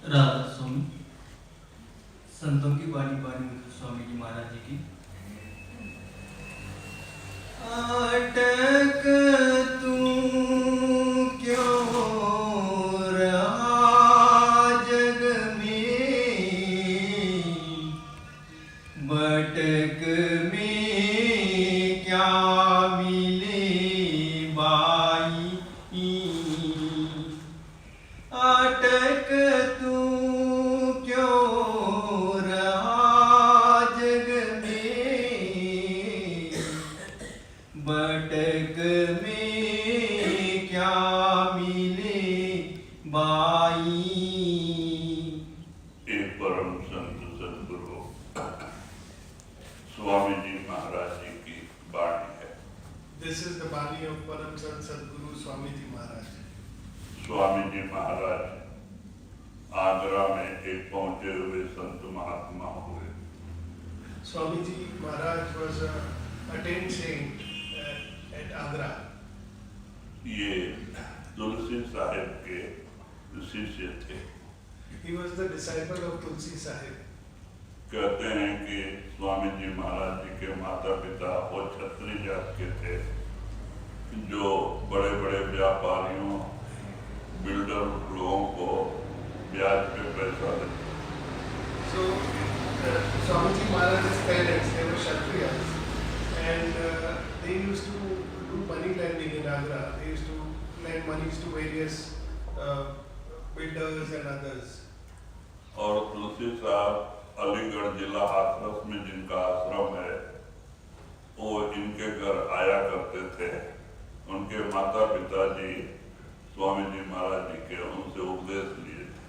राधा स्वामी संतों की बानी बानी स्वामी जी महाराज जी की। अटक तू क्यों रहा जग में, भटक में क्या मिले बाई, अटक तू क्यों रहा जग में, भटक में क्या मिले बाई। एक परम संत सदगुरु स्वामी जी महाराज जी की वाणी है। This is the Bani of Param Sant Sadguru Swami Ji Maharaj. Swami ji महाराज आगरा में एक पहुंचे हुए संत महात्मा हुए। Swami Ji Maharaj was a attained saint at Agra. ये तुलसी साहिब के शिष्य थे। He was the disciple of Tulsi Sahib. कहते हैं कि स्वामी जी महाराज जी के माता पिता वो क्षत्रिय जात के थे जो बड़े बड़े व्यापारियों बिल्डर लोगों को ब्याज पे पैसा देते। So, Swami Ji Maharaj's parents, they were Kshatriyas, and they used to do money lending in Agra. They used to lend monies to various builders and others. और तुलसी साहब अलीगढ़ जिला हाथरस में जिनका आश्रम है वो इनके घर आया करते थे। उनके माता पिता जी स्वामी जी महाराज जी के उनसे उपदेश लिए थे।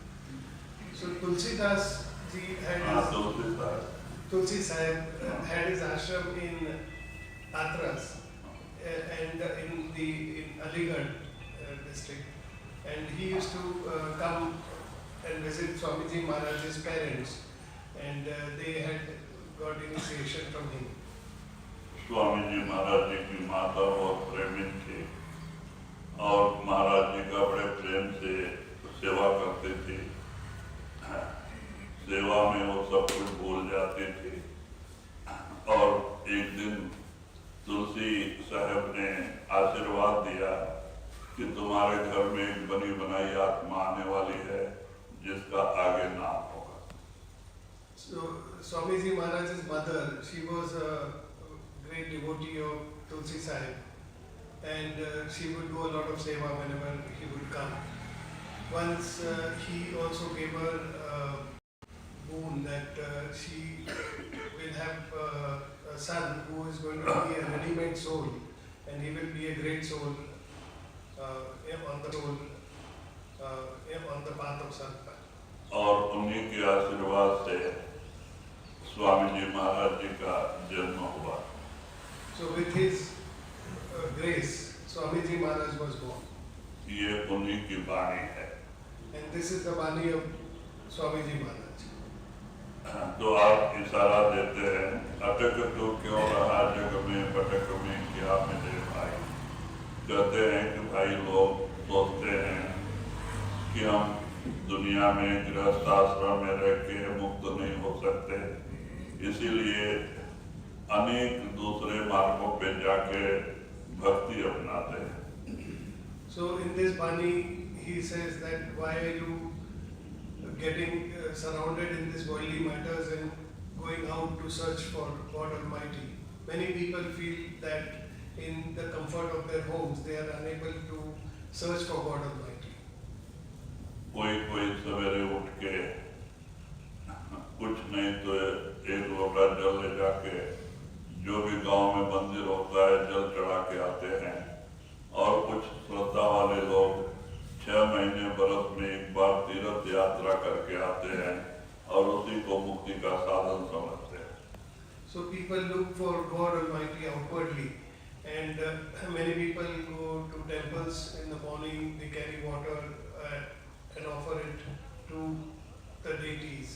So Tulsidas ji had Tulsi Sahib had his ashram in Hathras and in Aligarh district, and he used to come and visit Swamiji Maharaj's parents, and they had got initiation from him. Swami ji महाराज जी की माता बहुत प्रेमित थी और महाराज जी का बड़े प्रेम से सेवा करते थे। सेवा में वो सब कुछ भूल जाते थे। और एक दिन तुलसी साहब ने आशीर्वाद आशीर्वाद दिया कि तुम्हारे घर में एक बनी बनाई आत्मा आने वाली है जिसका आगे नाम होगा। So Swamiji Maharaj's mother, she was a great devotee of Tulsi Sahib, and she would do a lot of seva whenever he would come. Once he also gave her a boon that she will have a son who is going to be a ready-made soul, and he will be a great soul on the path of Sadhguru. और उन्हीं के आशीर्वाद से स्वामी जी महाराज जी का जन्म हुआ। So with his grace, Swamiji Maharaj was born. ये उन्हीं की वाणी है। And this is the Vani of Swamiji Maharaj. तो आप इशारा देते हैं, अटक तो क्यों रहा जग में भटक में क्या मिले भाई। कहते हैं कि भाई लोग सोचते हैं कि हम दुनिया में गृहस्थ आश्रम में रह के मुक्त नहीं हो सकते, इसीलिए अनेक दूसरे मार्गों पे जाके भक्ति अपनाते हैं। So in this Vani, he says that why are you getting surrounded in these worldly matters and going out to search for God Almighty? Many people feel that in the comfort of their homes, they are unable to search for God Almighty. कोई सवेरे उठ के कुछ नहीं तो एक लोटा जल ले जाके जो भी गांव में मंदिर होता है जल चढ़ा के आते हैं, और कुछ श्रद्धा वाले लोग 6 महीने बरस में एक बार तीर्थ यात्रा करके आते हैं और उसी को मुक्ति का साधन समझते हैं। So people look for God Almighty outwardly, and many people go to temples in the morning, they carry water and offer it to the deities.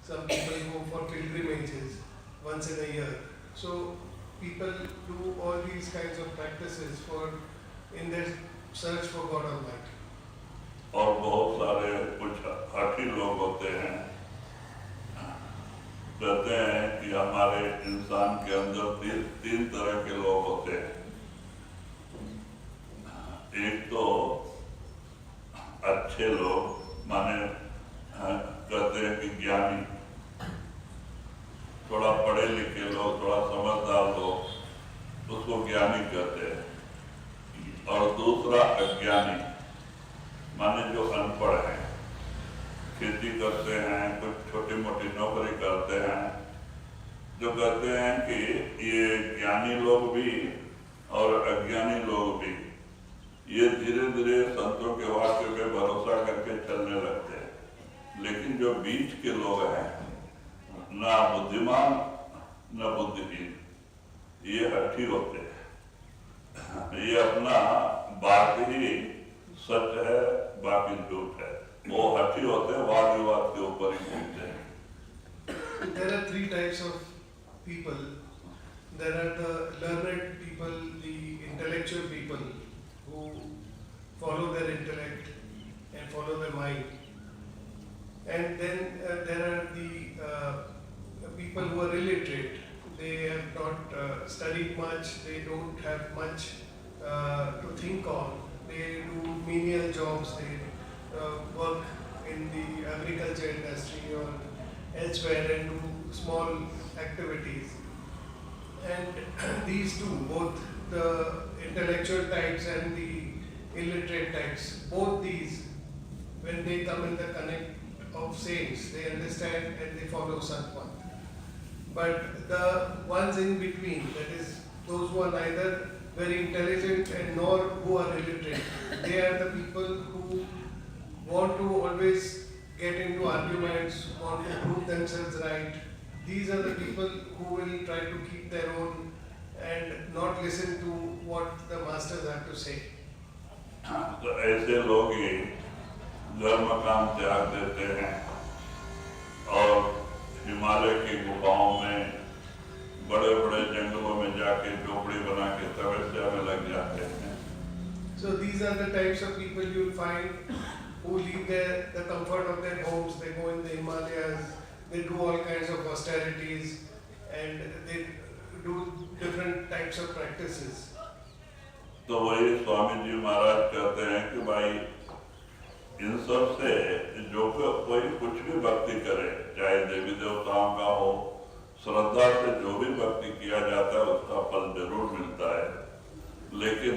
Some people go for pilgrimages once in a year. So people do all these kinds of practices in their search for God Almighty. और बहुत सारे कुछ हठी लोग होते हैं, कहते हैं कि हमारे इंसान के अंदर तीन तरह के लोग होते हैं। एक तो अच्छे लोग, माने कहते हैं कि ज्ञानी, थोड़ा पढ़े लिखे लोग, थोड़ा समझदार लोग, उसको ज्ञानी कहते हैं। और दूसरा अज्ञानी, माने जो अनपढ़ हैं, खेती करते हैं, कुछ छोटी मोटी नौकरी करते हैं, जो कहते हैं कि ये ज्ञानी लोग भी और अज्ञानी लोग भी ये धीरे धीरे संतों के वाक्य पे भरोसा करके चलने लगते हैं। लेकिन जो बीच के लोग हैं, ना बुद्धिमान न बुद्धिहीन, ये हठी होते हैं। ये अपना बात ही सच है, बाकी झूठ है। वो हठी होते हैं, वाद विवाद के ऊपर ही घूमते हैं। There are 3 types of people. There are the learned people, the intellectual people who follow their intellect and follow their mind. And then there are the people who are illiterate. They have not studied much, they don't have much to think on. They do menial jobs, they work in the agriculture industry or elsewhere and do small activities. And these two, both the intellectual types and the illiterate types, both these, when they come in the connect of saints, they understand and they follow Satpath. But the ones in between, that is, those who are neither very intelligent and nor who are illiterate, they are the people who want to always get into arguments, want to prove themselves right. These are the people who will try to keep their own and not listen to what the masters have to say. तो ऐसे लोग ही धर्म काम त्याग देते हैं और हिमालय की गुफाओं में, बड़े बड़े जंगलों में जाके झोपड़ी बना के तपस्या में लग जाते हैं। So these are the types of people you will find who leave the comfort of their homes. They go in the Himalayas, they do all kinds of austerities, and they do different types of practices. तो वही स्वामी जी महाराज कहते हैं कि भाई इन सब से जो कोई कुछ भी भक्ति करे, चाहे देवी देवताओं का हो, श्रद्धा से जो भी भक्ति किया जाता है उसका फल जरूर मिलता है। लेकिन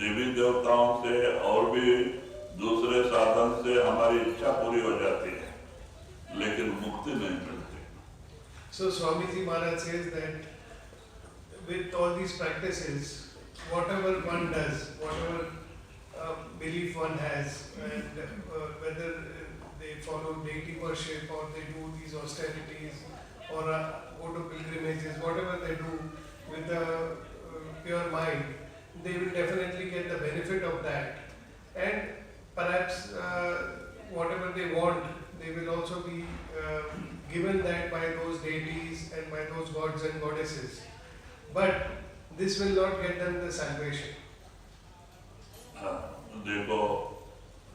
देवी देवताओं से और भी दूसरे साधन से हमारी इच्छा पूरी हो जाती है, लेकिन मुक्ति नहीं मिलती। So Swamiji Maharaj says that with all these practices, whatever one does, whatever belief one has, and whether they follow deity worship or they do these austerities or go to pilgrimages, whatever they do with a pure mind, they will definitely get the benefit of that. And perhaps whatever they want, they will also be given that by those deities and by those gods and goddesses. But this will not get them the salvation. देखो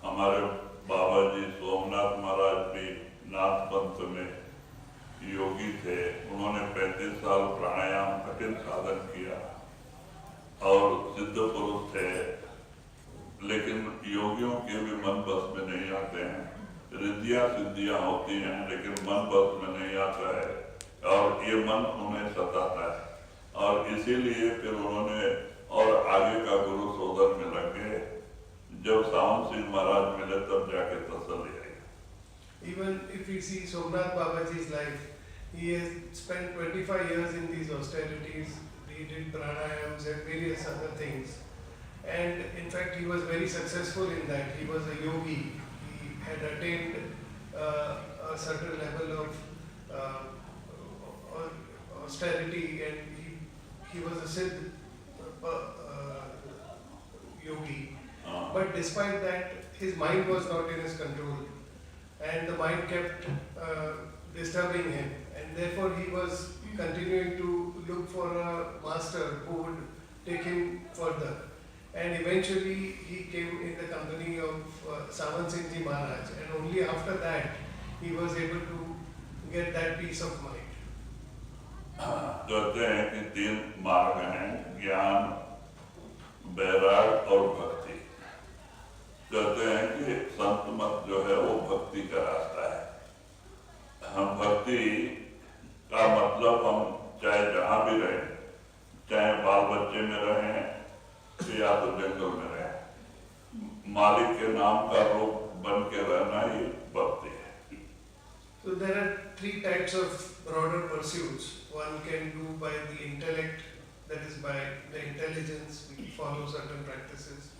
हमारे बाबा जी सोमनाथ महाराज भी नाथ पंथ में योगी थे। उन्होंने 35 साल प्राणायाम कठिन साधन किया और सिद्ध पुरुष थे, लेकिन योगियों के भी मन बस में नहीं आते हैं। रिद्धियां सिद्धियां होती हैं लेकिन मन बस में नहीं आता है और ये मन उन्हें सताता है, और इसीलिए फिर उन्होंने और आगे का गुरु शोधन में लग गए। जब सावन सिंह महाराज मिले तब जाके तसल्ली आई। Even if we see Somnath Babaji's life, he has spent 25 years in these austerities. He did pranayams and various other things, and in fact he was very successful in that. He was a yogi. He had attained a certain level of austerity, and he was a Siddh yogi. But despite that, his mind was not in his control, and the mind kept disturbing him, and therefore he was continuing to look for a master who would take him further. And eventually he came in the company of Ramsinghji Maharaj, and only after that he was able to get that peace of mind. कहते हैं कि 3 मार्ग हैं, ज्ञान, वैराग और भक्ति। कहते हैं कि संत मत जो है वो भक्ति का रास्ता है। हम भक्ति का मतलब हम चाहे जहाँ भी रहें, चाहे बाल बच्चे में रहें या तो जंगल में रहें, मालिक के नाम का रूप बन के रहना ही भक्ति है। So there are 3 types of broader pursuits. One can do by the intellect, that is by the intelligence, we follow certain practices.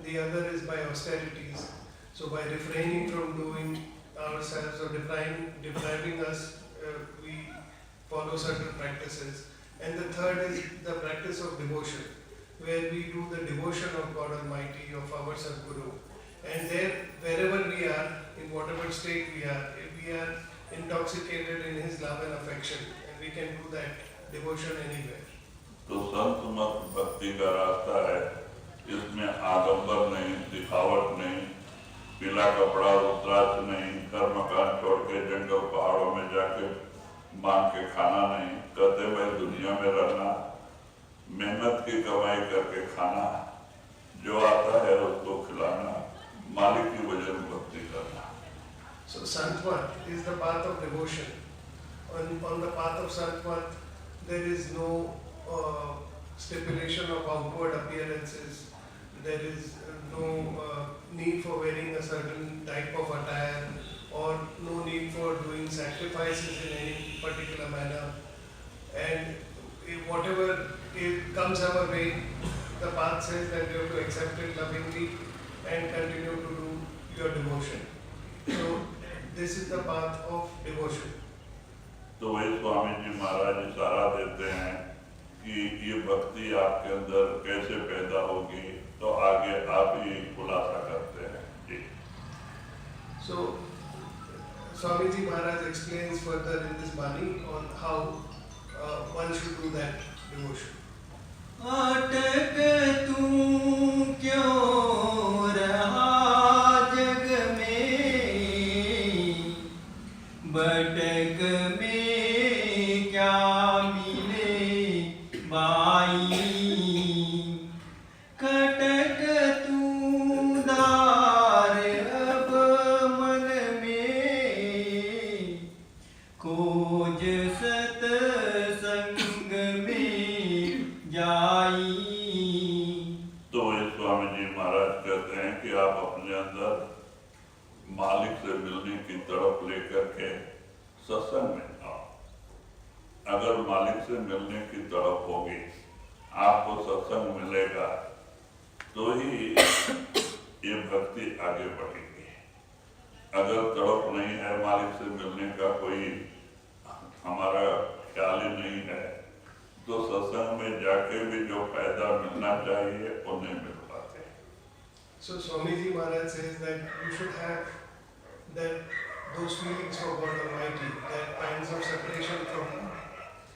The other is by austerities, so by refraining from doing ourselves or depriving us, we follow certain practices. And the third is the practice of devotion, where we do the devotion of God Almighty, of our Sadguru. And there, wherever we are, in whatever state we are, if we are intoxicated in His love and affection, and we can do that devotion anywhere. तो संत मत भक्ति का रास्ता है। इसमें आडंबर नहीं, दिखावट नहीं, पीला कपड़ा रुद्राक्ष नहीं, घर मकान छोड़ के जंगल पहाड़ों में जाके मांग के खाना नहीं। कहते भाई दुनिया में रहना, मेहनत की कमाई करके खाना, जो आता है उसको खिलाना, मालिक की वजह में भक्ति करना। So Santmat is the path of devotion. On the path of Santmat, there is no stipulation of outward appearances. There is no need for wearing a certain type of attire, or no need for doing sacrifices in any particular manner. And whatever it comes our way, the path says that you have to accept it lovingly and continue to do your devotion. So this is the path of devotion. तो वही स्वामी जी महाराज इशारा देते हैं कि ये भक्ति आपके अंदर कैसे पैदा होगी, तो आगे आप ही खुलासा करते हैं। जी। So Swamiji Maharaj explains further in this Bani on how one should do that devotion. अटक तू क्यों रहा जग में, भटक में क्या मिले बाई, सत्संग में आओ। अगर मालिक से मिलने की तड़प होगी, आपको सत्संग मिलेगा तो ही ये भक्ति आगे बढ़ेगी। अगर तड़प नहीं है, मालिक से मिलने का कोई हमारा ख्याल ही नहीं है, तो सत्संग में जाके भी जो फायदा मिलना चाहिए वो नहीं मिल पाते। So Swamiji Maharaj says that you should have those feelings for God Almighty, that kinds of separation from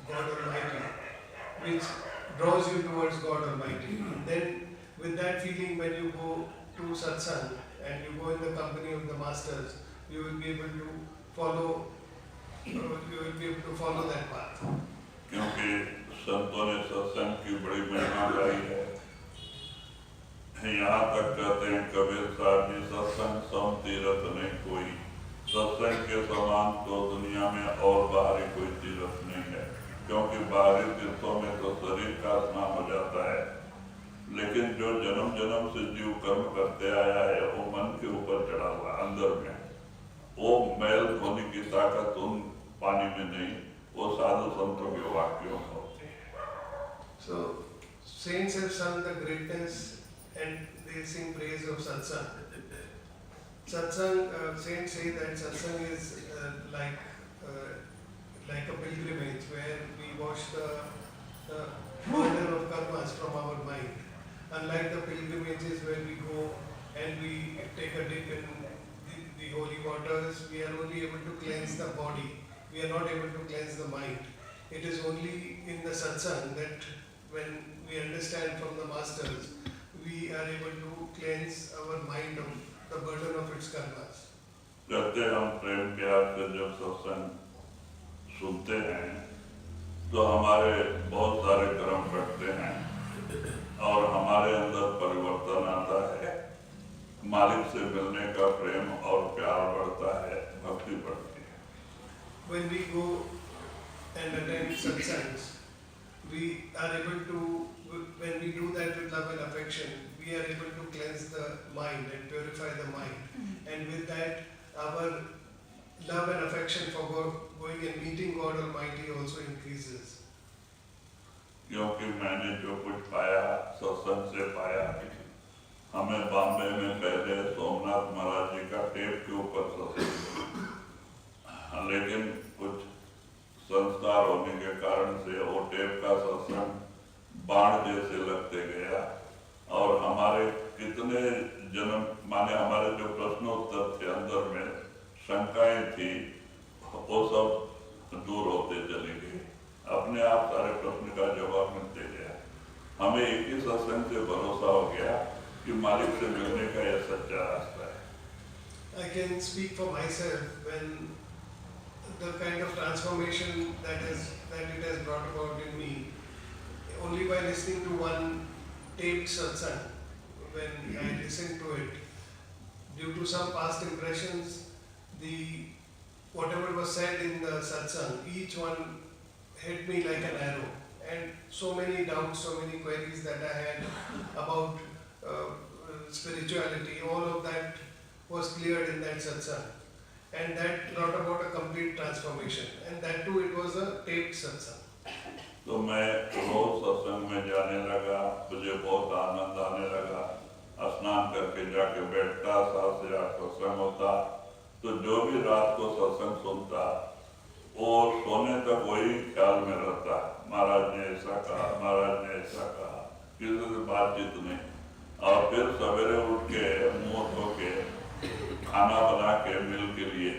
God Almighty, which draws you towards God Almighty. And then with that feeling, when you go to Satsang and you go in the company of the masters, you will be able to follow that path. क्योंकि संतों ने सत्संग की बड़ी महिमा गाई है। यहाँ तक कहते हैं कबीर साहब जी, सत्संग सम तीरथ नहीं कोई, सत्संग के समान तो दुनिया में और बाहरी कोई तीरथ नहीं है। क्योंकि बाहरी तीर्थों में तो शरीर का स्नान हो जाता है, लेकिन जो जन्म जन्म से जीव कर्म करते आया है वो मन के ऊपर चढ़ा हुआ अंदर में, वो मैल धोने की ताकत उन पानी में नहीं, वो साधु संतों के वाक्यों में होती है। So saints have sung the greatness and they sing praise of satsang. Satsang, saints say that satsang is like a pilgrimage where we wash the burden of karmas from our mind. Unlike the pilgrimages where we go and we take a dip in the holy waters, we are only able to cleanse the body. We are not able to cleanse the mind. It is only in the satsang that when we understand from the masters, we are able to cleanse our mind of the burden of its karmas. कहते हम प्रेम प्यार से जब सत्संग सुनते हैं तो हमारे बहुत सारे कर्म कटते हैं और हमारे अंदर परिवर्तन आता है, मालिक से मिलने का प्रेम और प्यार बढ़ता है, भक्ति बढ़ती है। When we go and attend satsangs, we are able to, when we do that with love and affection, we are able to cleanse the mind and purify the mind. And with that, our love and affection for God, going and meeting God Almighty also increases. क्योंकि मैंने जो कुछ पाया सत्संग से पाया, हमें बॉम्बे में पहले सोमनाथ महाराज जी का टेप के ऊपर सत्संग, लेकिन कुछ संस्कार होने के कारण से वो टेप का सत्संग बाण जैसे लगते गया और हमारे कितने जन्म माने हमारे जो प्रश्नोत्तर थे अंदर में शंकाएं थी वो सब दूर होते चली गई, अपने आप सारे प्रश्न का जवाब मिलते गया। हमें एक ही सत्संग से भरोसा हो गया कि मालिक से मिलने का यह सच्चा रास्ता है। I can speak for myself when the kind of transformation that it has brought about in me, only by listening to one taped satsang, when I listened to it, due to some past impressions, whatever was said in the satsang, each one hit me like an arrow, and so many doubts, so many queries that I had about spirituality, all of that was cleared in that satsang, and that brought about a complete transformation, and that too it was a taped satsang. तो मैं रोज सत्संग में जाने लगा, मुझे बहुत आनंद आने लगा, स्नान करके जाके बैठता, 7 से 8 सत्संग होता, तो जो भी रात को सत्संग सुनता वो सोने तक वही ख्याल में रहता, महाराज ने ऐसा कहा, महाराज ने ऐसा कहा, किसी से बातचीत नहीं। और फिर सवेरे उठ के मुंह धो के खाना बना के मिल के लिए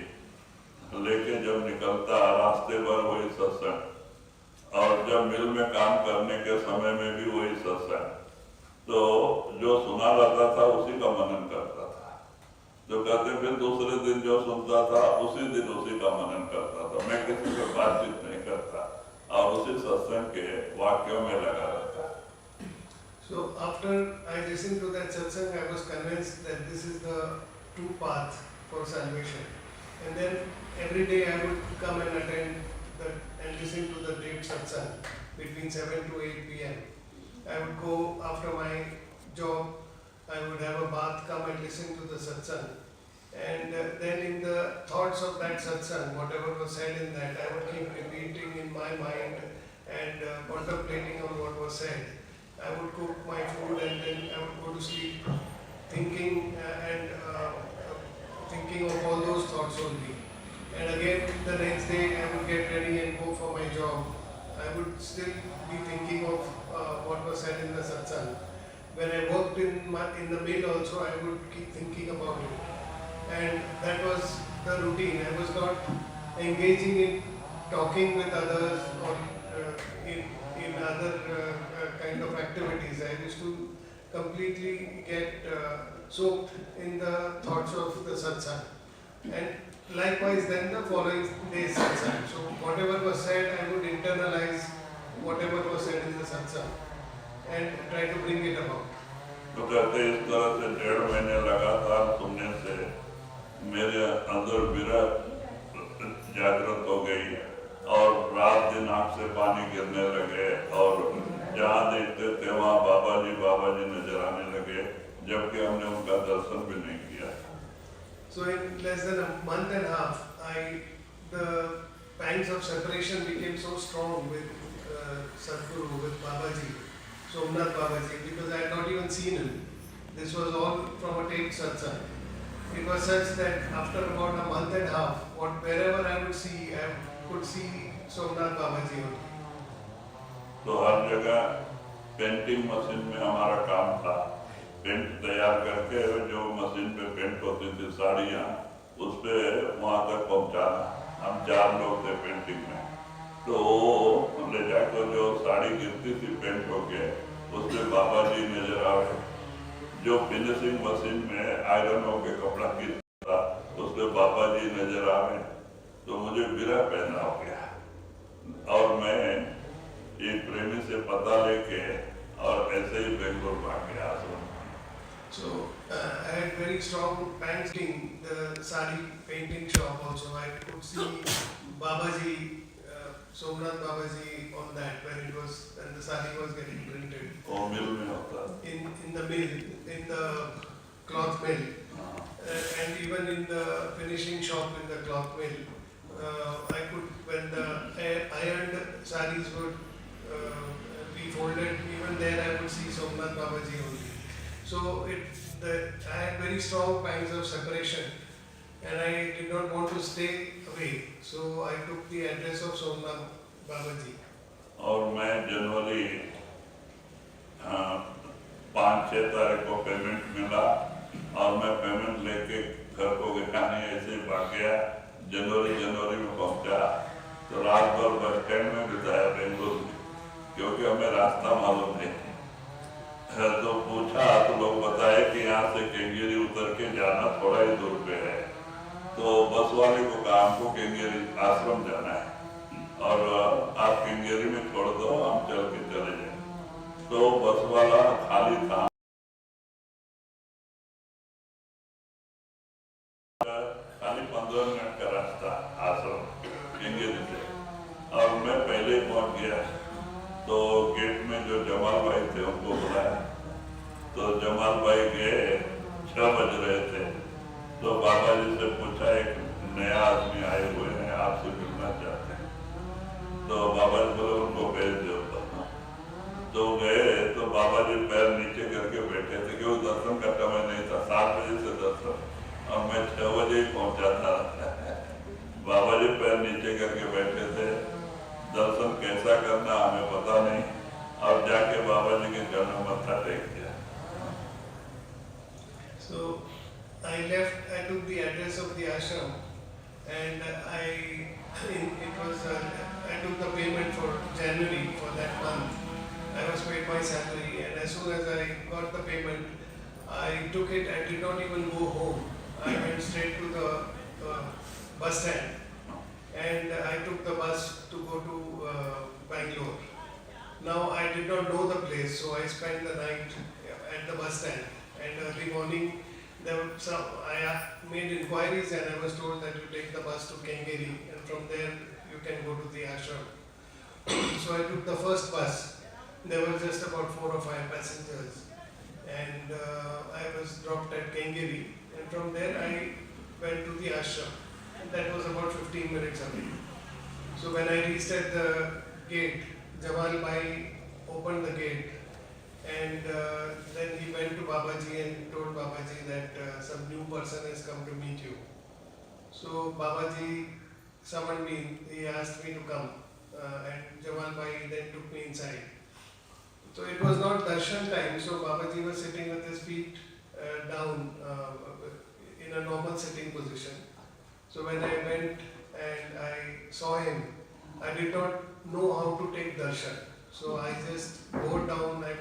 लेके जब निकलता, रास्ते भर वही सत्संग, और जब मिल में काम करने के समय में भी वही सत्संग, तो जो सुना रहता था उसी का मनन करता था। जो कहते फिर दूसरे दिन जो सुनता था उसी दिन उसी का मनन करता था, मैं किसी से बातचीत नहीं करता और उसी सत्संग के वाक्यों में लगा रहता। So after I listened to that satsang, I was convinced that this is the true path for salvation. And then every day I would come and attend and listen to the taped satsang between 7 to 8 p.m. I would go after my job, I would have a bath, come and listen to the satsang. And then in the thoughts of that satsang, whatever was said in that, I would keep repeating in my mind and contemplating on what was said. I would cook my food and then I would go to sleep thinking thinking of all those thoughts only. And again, the next day I would get ready and go for my job. I would still be thinking of what was said in the satsang. When I worked in the mill also, I would keep thinking about it. And that was the routine. I was not engaging in talking with others or in other kind of activities. I used to completely get soaked in the thoughts of the satsang. And likewise then the following day's satsang. So whatever was said, I would internalize whatever was said in the satsang and try to bring it about. तो कहते इस तरह से 1.5 महीने लगातार सुनने से मेरे अंदर विरह जागृत हो गई और रात दिन आँख से पानी गिरने लगे और जहाँ देखते थे वहाँ बाबा जी नजर आने लगे जबकि हमने उनका दर्शन भी नहीं किया. So in less than a month and a half, the pangs of separation became so strong with Sadhguru, with Babaji, Somnath Babaji, because I had not even seen him. This was all from a taped satsang. It was such that after about a month and a half, wherever I would see, I could see Somnath Babaji only. तो हर जगह painting machine में हमारा काम था. Paint तैयार करके जो machine पे पेंट होती थी साड़ियाँ उस पे वहाँ तक पहुँचाना. हम 4 लोग थे पेंटिंग में. तो वो ले जाकर जो साड़ी गिरती थी पेंट होके उस पे बाबा जी नजर आए. जो फिनिशिंग मशीन में आयरन होके कपड़ा गिरता था उस पे बाबा जी नजर आए. तो मुझे विरह पैदा हो गया और मैं एक प्रेमी से पता लेके और ऐसे ही बेंगलोर भाग गया आश्रम. So I had very strong pangs in the sari painting shop also. I could see Babaji, Somnath Babaji on that when the sari was getting printed. वो मिल में होता. In the mill, in the cloth mill, and even in the finishing shop in the cloth mill, I could, when the ironed saris would be folded, even there I would see Somnath Babaji only. So I had very strong pangs of separation and I did not want to stay away. So I took the address of Somnath Babaji. और मैं जनवरी 5-6 तारीख को payment मिला और मैं payment लेके घर को गया नहीं, ऐसे ही भाग गया. जनवरी में पहुंचा तो रात भर बस स्टैंड में बिताया बेंगलोर में, क्योंकि हमें रास्ता मालूम नहीं. तो पूछा तो लोग बताए कि यहाँ से केंगेरी उतर के जाना थोड़ा ही दूर पे है. तो बस वाले को कहा हमको केंगेरी आश्रम जाना है और आप केंगेरी में छोड़ दो, हम चल के चले जाए. तो बस वाला खाली था. खाली 15 मिनट का रास्ता आश्रम केंगेरी से और मैं पहले ही पहुंच गया. तो गेट में जो जमाल भाई थे उनको बुलाया. तो जमाल भाई गए, 6 बज रहे थे. तो बाबा जी से पूछा एक नया आदमी आए हुए हैं, आपसे मिलना चाहते हैं. तो बाबा जी बोले उनको भेज दो. तो गए तो बाबा जी पैर नीचे करके बैठे थे क्योंकि दर्शन का समय नहीं था. 7 बजे से दर्शन और मैं 6 बजे ही पहुंचा था. बाबा जी पैर नीचे करके बैठे थे. दर्शन कैसा करना हमें पता नहीं और जाके बाबा जी के चरणों में मत्था टेक दिया. So I took the address of the ashram and I took the payment for January for that month. I was paid my salary and as soon as I got the payment, I took it. I did not even go home. I went straight to the bus stand and I took the bus to go to Bangalore. Now I did not know the place, so I spent the night at the bus stand. And early morning, I made inquiries and I was told that you take the bus to Kengeri and from there you can go to the ashram. So I took the first bus. There were just about 4 or 5 passengers and I was dropped at Kengeri and from there I went to the ashram. That was about 15 minutes away. So when I reached at the gate, Jamal Bhai opened the gate, and then he went to Babaji and told Babaji that some new person has come to meet you. So Babaji summoned me, he asked me to come, and Jamal Bhai then took me inside. So it was not darshan time, so Babaji was sitting with his feet down in a normal sitting position. So when I went and I saw him, I did not know how to take darshan. So I just bowed down, I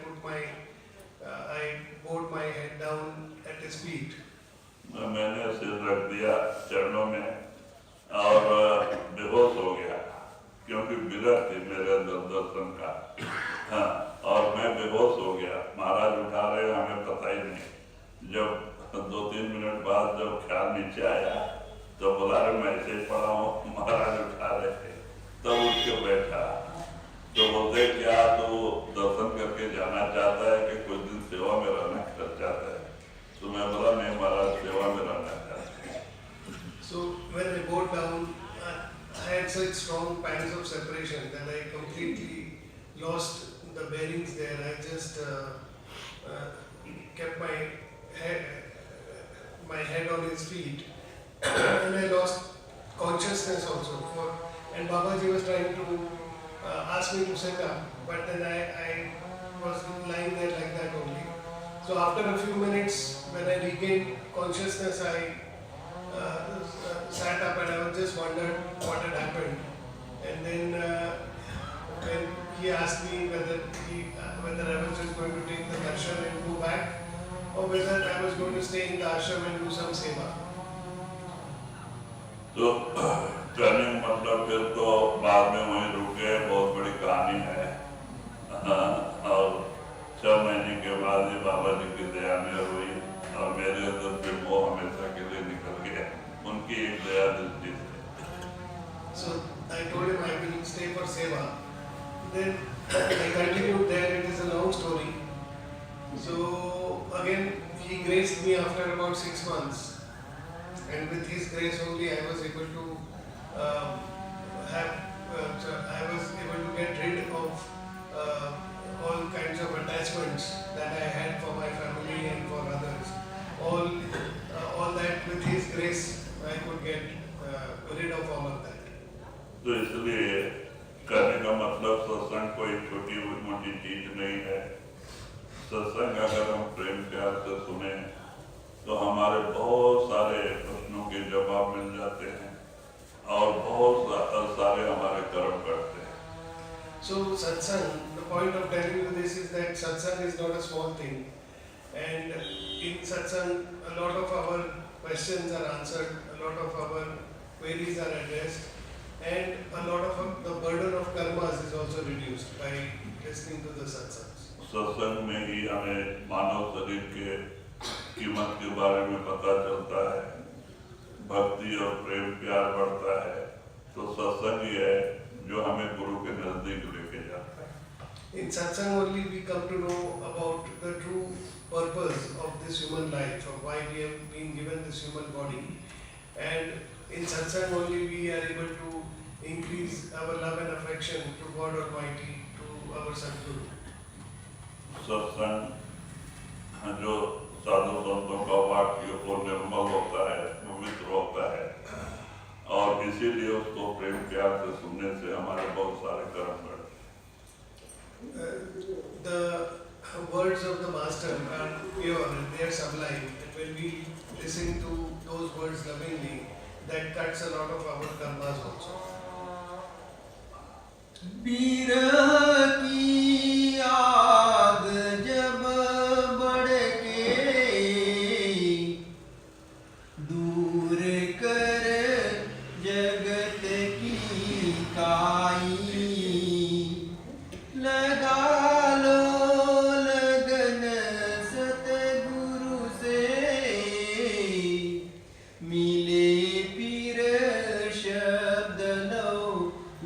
bowed my head down at his feet. मैंने सिर रख दिया चरणों में और बेहोश हो गया क्योंकि विरह थी मेरे अंदर दर्शन का। हाँ, और मैं बेहोश हो गया। महाराज उठा रहे हमें पता ही नहीं। जब 2-3 मिनट बाद जब ख्याल नीचे आया तो बोला रे मैं ऐसे ही पड़ा हूँ, महाराज उठा रहे थे। तब उठ के बैठा तो बोलते क्या तो दर्शन करके जाना चाहता है कि कुछ दिन सेवा में रहना चाहता है? तो मैं बोला नहीं महाराज सेवा में रहना चाहता है। So when I bowed down, I had such strong pangs of separation that I completely lost the bearings there. I just kept my head on his feet, and I lost consciousness also. And Babaji was trying to ask me to sit up, but then I was lying there like that only. So after a few minutes, when I regained consciousness, I sat up and I was just wondered what had happened. And then when he asked me whether I was just going to take the darshan and go back, or whether I was going to stay in the ashram and do some seva. तो training मतलब फिर तो बाद में वहीं रुक गए, बहुत बड़ी कहानी है। और 6 महीने के बाद ही बाबा जी की दया में हुई और मेरे अंदर फिर वो हमेशा के लिए निकल गए उनकी एक दया दृष्टि से। So I told him I will stay for seva. Then I continued there. It is a long story. So again he graced me after about 6 months. And with his grace only I was able to get rid of all kinds of attachments that I had for my family and for others. All that with his grace I could get rid of all of that. तो इसलिए करने का मतलब सत्संग कोई छोटी मोटी चीज नहीं है। सत्संग अगर हम प्रेम प्यार से सुने तो हमारे बहुत सारे प्रश्नों के जवाब मिल जाते हैं और बहुत सारे हमारे कर्म करते हैं। So satsang, the point of telling you this is that satsang is not a small thing, and in satsang a lot of our questions are answered, a lot of our queries are addressed, and a lot of the burden of karmas is also reduced by listening to the satsangs. सत्संग में ही हमें मानव शरीर के कीमत के बारे में पता चलता है, भक्ति और प्रेम प्यार बढ़ता है। तो सत्संग ही है जो हमें गुरु के नजदीक लेके जाता है। In satsang only we come to know about the true purpose of this human life, of why we have been given this human body, and in satsang only we are able to increase our love and affection to God Almighty, to our Sadguru. सत्संग जो साधु संतों का वाक्य वो निर्मल होता है, पवित्र होता है और इसीलिए उसको प्रेम प्यार से सुनने से हमारे बहुत सारे कर्म बढ़ते हैं। The words of the master are pure and they are sublime, and when we listen to those words lovingly, that cuts a lot of our karmas also. विरह की आग जब दूर कर जगत की काई, लगा लो लगन सतगुरु से, मिले पीर शब्द लो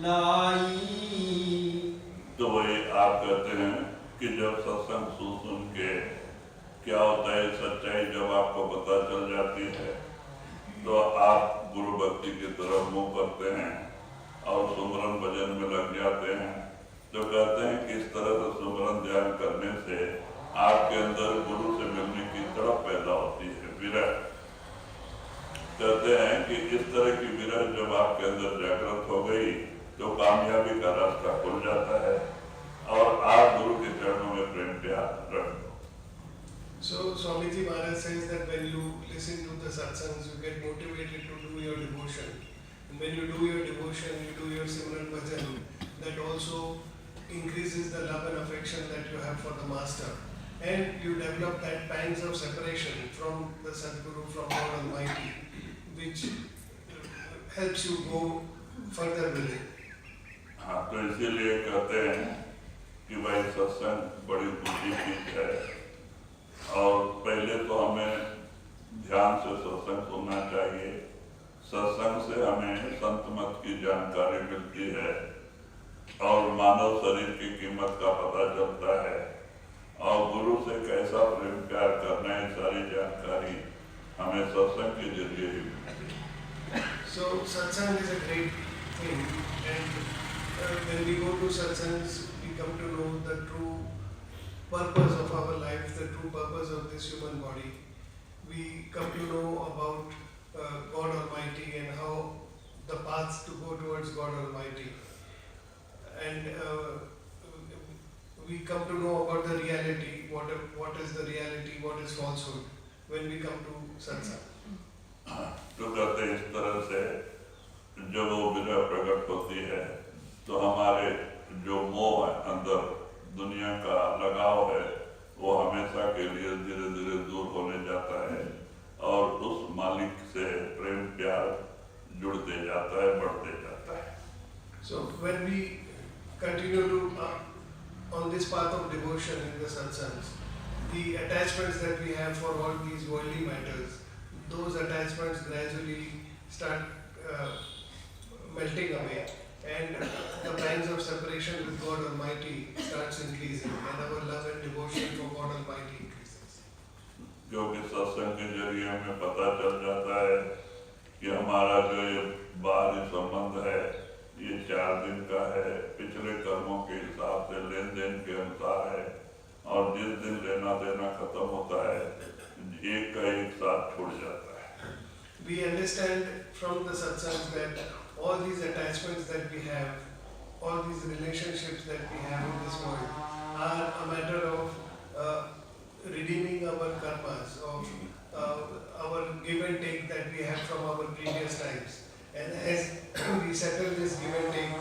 लाई। तो वही आप कहते हैं कि जब सत्संग सुन के क्या होता है, सच्चाई जब आपको पता चल जाती है तो आप गुरु भक्ति की तरफ मुंह करते हैं और सुमरन भजन में लग जाते हैं। तो कहते हैं कि इस तरह से सुमरन ध्यान करने से आपके अंदर गुरु से मिलने की तड़प पैदा होती है, विरह। कहते हैं कि इस तरह की विरह जब आपके अंदर जागृत हो गई तो कामयाबी का रास्ता खुल जाता है और आप गुरु के चरणों में प्रेम प्यार रख दो। So Swamiji Maharaj says that when you listen to the satsangs, you get motivated to do your devotion. And when you do your devotion, you do your Simran Bhajan, that also increases the love and affection that you have for the Master. And you develop that pangs of separation from the Sadguru, from God Almighty, which helps you go further with it. हाँ, तो इसीलिए कहते हैं कि भाई सत्संग बड़ी ऊंची चीज है और पहले तो हमें ध्यान से सत्संग सुनना चाहिए। सत्संग से हमें संत मत की जानकारी मिलती है और मानव शरीर की कीमत का पता चलता है और गुरु से कैसा प्रेम प्यार करना है, सारी जानकारी हमें सत्संग के जरिए ही मिलती है। So satsang is a great thing, and when we go to satsangs, we come to know the true purpose of our life, the true purpose of this human body. We come to know about God Almighty and how the paths to go towards God Almighty. And we come to know about the reality, what is the reality, what is falsehood, when we come to satsang. तो कहते इस तरह से जब वो विरह प्रकट होती है तो हमारे जो मोह है अंदर, दुनिया का लगाव है, वो हमेशा के लिए धीरे धीरे दूर होने जाता है और उस मालिक से प्रेम प्यार जुड़ते जाता है, बढ़ते जाता है। So when we continue to on this path of devotion in the satsangs, the attachments that we have for all these worldly matters, those attachments gradually start melting away, and the pangs of separation with God Almighty starts increasing, and our love and devotion for God Almighty increases. क्योंकि सत्संग के जरिए हमें पता चल जाता है कि हमारा जो ये बाहरी संबंध है ये 4 दिन का है, पिछले कर्मों के हिसाब से लेन देन के अनुसार है और जिस दिन लेना देना खत्म होता है एक का एक साथ छूट जाता है। We understand from the satsangs that all these attachments that we have, all these relationships that we have in this world are a matter of redeeming our karmas, of our give and take that we have from our previous lives. And as we settle this give and take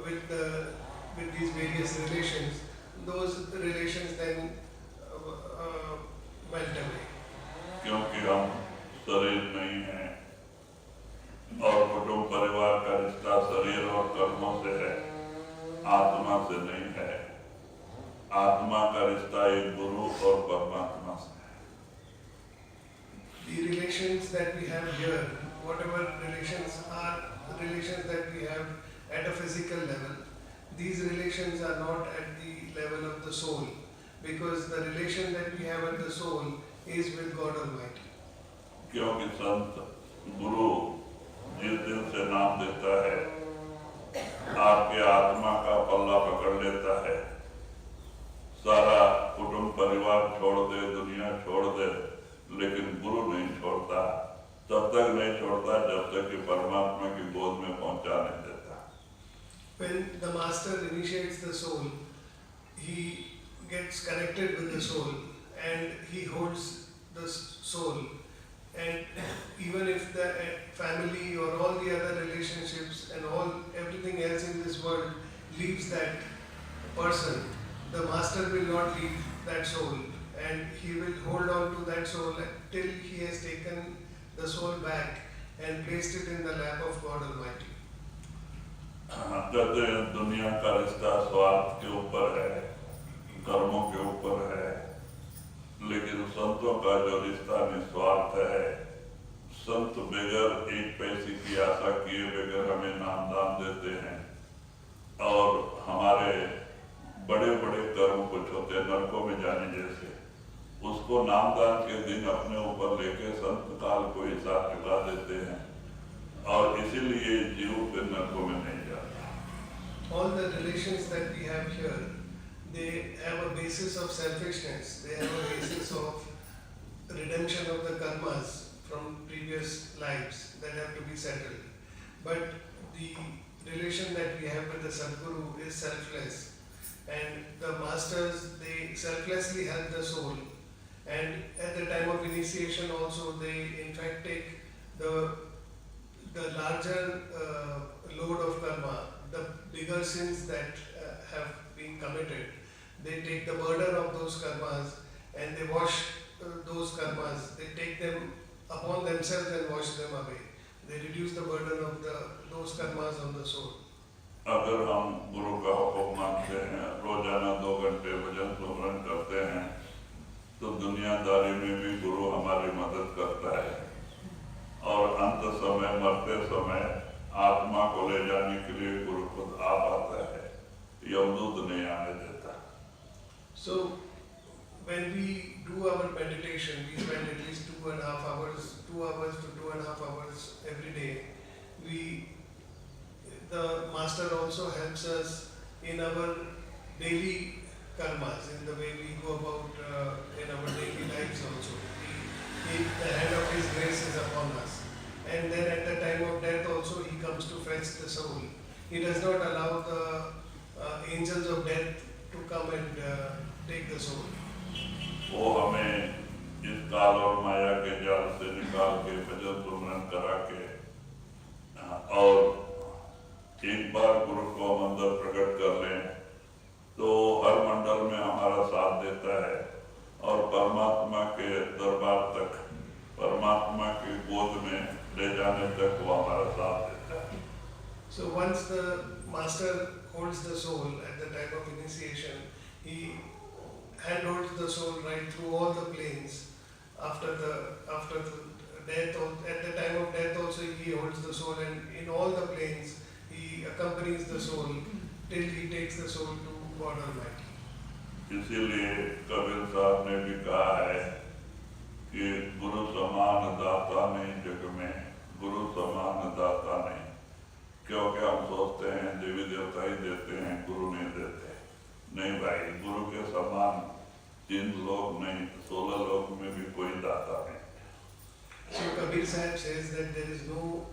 with these various relations, those relations then melt away. क्योंकि हम शरीर नहीं है और कुटुंब परिवार का रिश्ता शरीर और कर्मों से है, आत्मा से नहीं है। आत्मा का रिश्ता एक गुरु और परमात्मा से है। The relations that we have here, whatever relations are relations that we have at a physical level, these relations are not at the level of the soul, because the relation that we have at the soul is with God Almighty. क्योंकि संत गुरु जिस दिन से नाम देता है आपके आत्मा का पल्ला पकड़ लेता है, सारा कुटुंब परिवार छोड़ दे, दुनिया छोड़ दे, लेकिन गुरु नहीं छोड़ता, तब तक नहीं छोड़ता जब तक कि परमात्मा की गोद में पहुंचा नहीं देता। When the master initiates the soul, he gets connected with the soul and he holds the soul, and even if the family or all the other relationships and everything else in this world leaves that person, the master will not leave that soul, and he will hold on to that soul till he has taken the soul back and placed it in the lap of God Almighty. कहते हैं दुनिया का रिश्ता स्वार्थ के ऊपर है, कर्मों के ऊपर है, लेकिन संतों का जो रिश्ता निस्वार्थ है, संत बगैर एक पैसे की आशा किए बगैर हमें नाम दान देते हैं और हमारे बड़े बड़े कर्म कुछ होते हैं नरकों में जाने जैसे, उसको उसको नामदान के दिन अपने ऊपर लेके संत काल को हिसाब चुका देते हैं और इसीलिए जीव फिर नरकों में नहीं जाता। All the relations that we have here, they have a basis of selfishness. They have a basis of redemption of the karmas from previous lives that have to be settled. But the relation that we have with the Sadguru is selfless. And the masters, they selflessly help the soul. And at the time of initiation also, they in fact take the larger load of karma, the bigger sins that have been committed. They take the burden of those karmas and they wash those karmas. They take them upon themselves and wash them away. They reduce the burden of those karmas on the soul. अगर हम गुरु का हुक्म मानते हैं, रोजाना 2 घंटे भजन सुमरन करते हैं, तो दुनियादारी में भी गुरु हमारी मदद करता है और अंत समय मरते समय आत्मा को ले जाने के लिए गुरु खुद आ पाता है, यमदूत नहीं आने देता। So when we do our meditation, we spend at least 2.5 hours, 2 hours to 2.5 hours every day. The master also helps us in our daily karmas, in the way we go about in our daily lives also. The hand of his grace is upon us. And then at the time of death also he comes to fetch the soul. He does not allow the angels of death to come and take the soul. वो हमें इस काल और माया के जाल से निकाल के भजन सुमरन करा के और एक बार गुरु को हम अंदर प्रकट कर लें तो हर मंडल में हमारा साथ देता है और परमात्मा के दरबार तक, परमात्मा की गोद में ले जाने तक वो हमारा साथ देता है। So once the master holds the soul at the time of initiation, he handholds the soul right through all the planes. After the death, at the time of death also he holds the soul, and in all the planes he accompanies the soul till he takes the soul to God Almighty. इसीलिए कबीर साहब ने भी कहा है कि गुरु समान दाता नहीं जग में, गुरु समान दाता नहीं, क्योंकि हम सोचते हैं देवी देवता ही देते हैं, गुरु नहीं देते। नहीं भाई, गुरु के समान 3 लोक नहीं, 16 लोक में भी कोई दाता नहीं। So Kabir Sahib says that there is no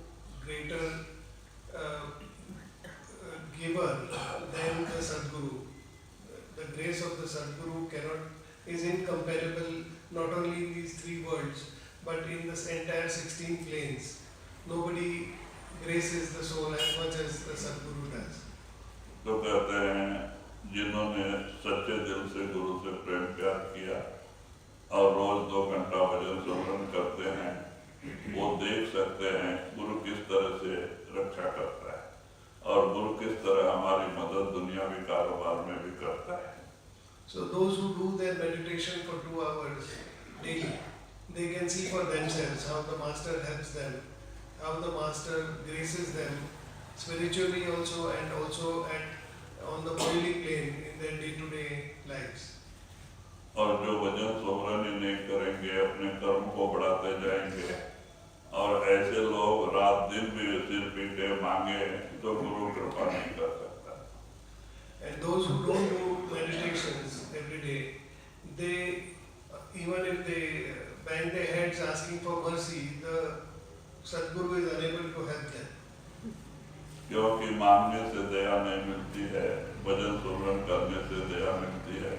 greater giver than the Sadguru. The grace of the Sadguru is incomparable not only in these 3 worlds but in this entire 16 planes. Nobody graces the soul as much as the Sadguru does. तो कहते हैं जिन्होंने सच्चे दिल से गुरु से प्रेम प्यार किया और रोज 2 घंटा भजन सुमरन करते हैं, वो देख सकते हैं गुरु किस तरह से रक्षा करता है और गुरु किस तरह हमारी मदद दुनियावी कारोबार में भी करता है। So those who do their meditation for 2 hours daily, they can see for themselves how the master helps them, how the master graces them spiritually also and also on the bodily plane in their day-to-day lives. और जो भजन सुमरन ही नहीं करेंगे, अपने कर्म को बढ़ाते जाएंगे और ऐसे लोग रात दिन भी सिर पीटे मांगे तो गुरु कृपा नहीं कर सकता। And those who don't do meditations every day, they even if they bang their heads asking for mercy, the Sadguru is unable to help them. क्योंकि मांगने से दया नहीं मिलती है, भजन सुमरन करने से दया मिलती है।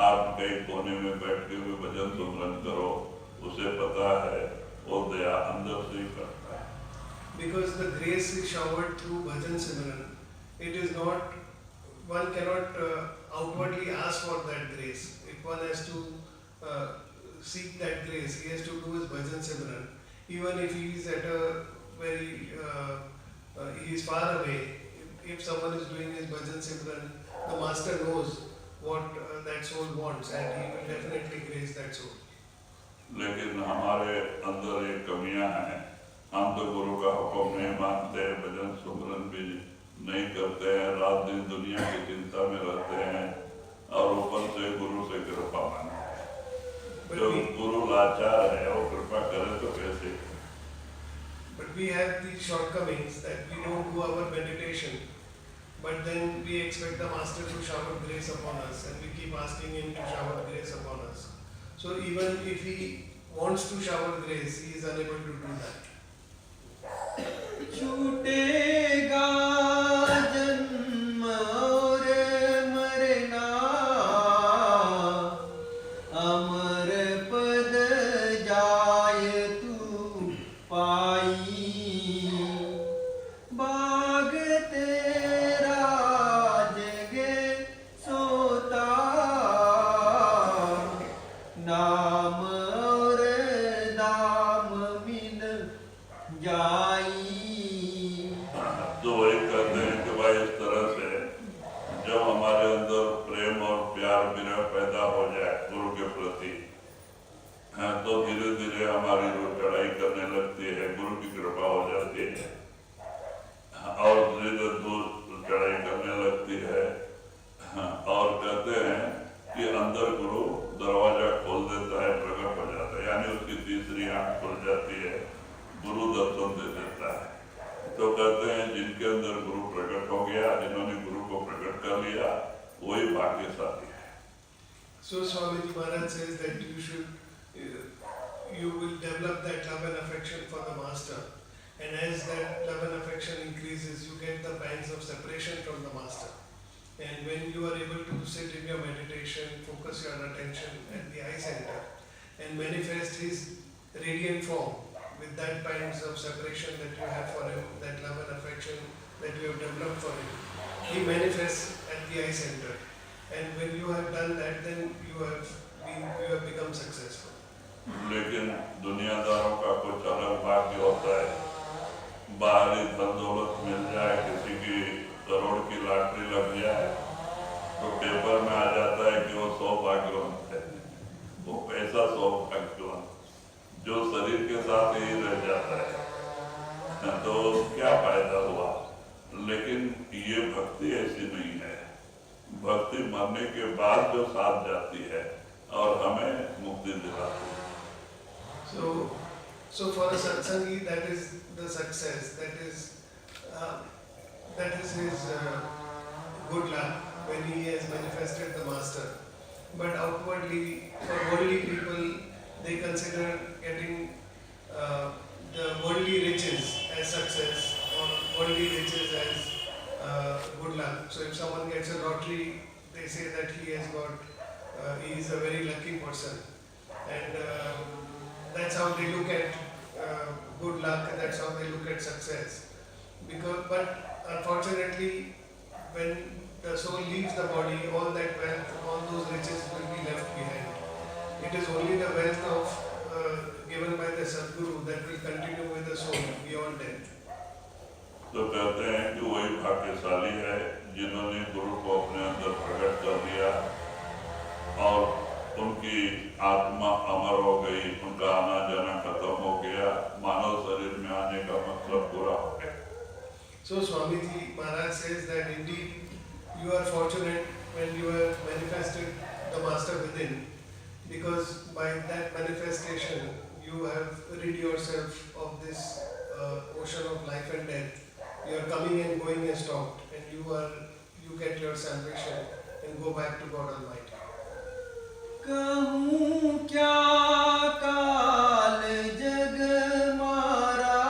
आप कई कोने में बैठ के भी भजन सुमरन करो, उसे पता है वो दया अंदर से ही करता है। Because the grace is showered through bhajan simran. It is not, one cannot outwardly ask for that grace. If one has to seek that grace, he has to do his bhajan simran. Even if he is at a very he is far away, if someone is doing his bhajan simran, the master knows what that soul wants and he will definitely grace that soul. लेकिन हमारे अंदर एक कमियां हैं, हम तो गुरु का हुक्म नहीं मानते, भजन सुमरन भी नहीं करते हैं, रात दिन दुनिया की चिंता में रहते हैं और ऊपर से गुरु से कृपा मांगते हैं। जो we have these shortcomings that we don't do our meditation, but then we expect the Master to shower grace upon us, and we keep asking him to shower grace upon us. So even if he wants to shower grace, he is unable to do that. छूटेगा जन्म और मरना, अमर पद जाय तू पाई, बाग तेरा जगे सोता, नाम और दाम बिन जाई। तो वही कहते हैं कि भाई इस तरह से जब हमारे अंदर प्रेम और प्यार विनय पैदा हो जाए गुरु के प्रति, तो धीरे धीरे हमारी रूह चढ़ाई करने लगती है, गुरु की कृपा हो जाती है और धीरे दूर चढ़ाई करने लगती है। और कहते हैं कि अंदर गुरु दरवाजा खोल देता है, प्रकट हो जाता है, यानी उसकी तीसरी आंख खुल जाती है, गुरु दर्शन दे देता है। तो कहते हैं जिनके अंदर गुरु प्रकट हो गया, जिन्होंने गुरु को प्रकट कर लिया, वही भाग्यशाली है। So Swamiji Maharaj says that you will develop that love and affection for the Master, and as that love and affection increases, you get the pangs of separation from the Master. And when you are able to sit in your meditation, focus your attention at the eye center, and manifest his radiant form with that pangs of separation that you have for him, that love and affection that you have developed for him, he manifests at the eye center. And when you have done that, then you have become successful. लेकिन दुनियादारों का कुछ अलग भाग्य होता है, बाहरी धन दौलत मिल जाए, किसी की करोड़ की लॉटरी लग जाए, तो पेपर में आ जाता है कि वो सौभाग्यवान है, वो पैसा सौभाग्यवान, जो शरीर के साथ ही रह जाता है, तो क्या फायदा हुआ। लेकिन ये भक्ति ऐसी नहीं है, भक्ति मरने के बाद जो साथ जाती है और हमें मुक्ति दिलाती है। So for a satsangi, that is the success, that is his good luck when he has manifested the Master. But outwardly, for worldly people, they consider getting the worldly riches as success, or worldly riches as good luck. So if someone gets a lottery, they say that he is a very lucky person, and that's how they look at good luck, and that's how they look at success. But unfortunately, when the soul leaves the body, all that wealth, all those riches will be left behind. It is only the wealth given by the Sadguru that will continue with the soul beyond death. तो कहते हैं कि वही भाग्यशाली है जिन्होंने गुरु को अपने अंदर प्रकट कर दिया और उनकी आत्मा अमर हो गई, उनका आना जाना खत्म हो गया, मानव शरीर में आने का मतलब पूरा हो गया। So Swamiji Maharaj says that indeed you are fortunate when you have manifested the Master within, because by that manifestation you have rid yourself of this ocean of life and death. Your coming and going is stopped, and you get your salvation and go back to God Almighty. कहूँ क्या काल जग मारा,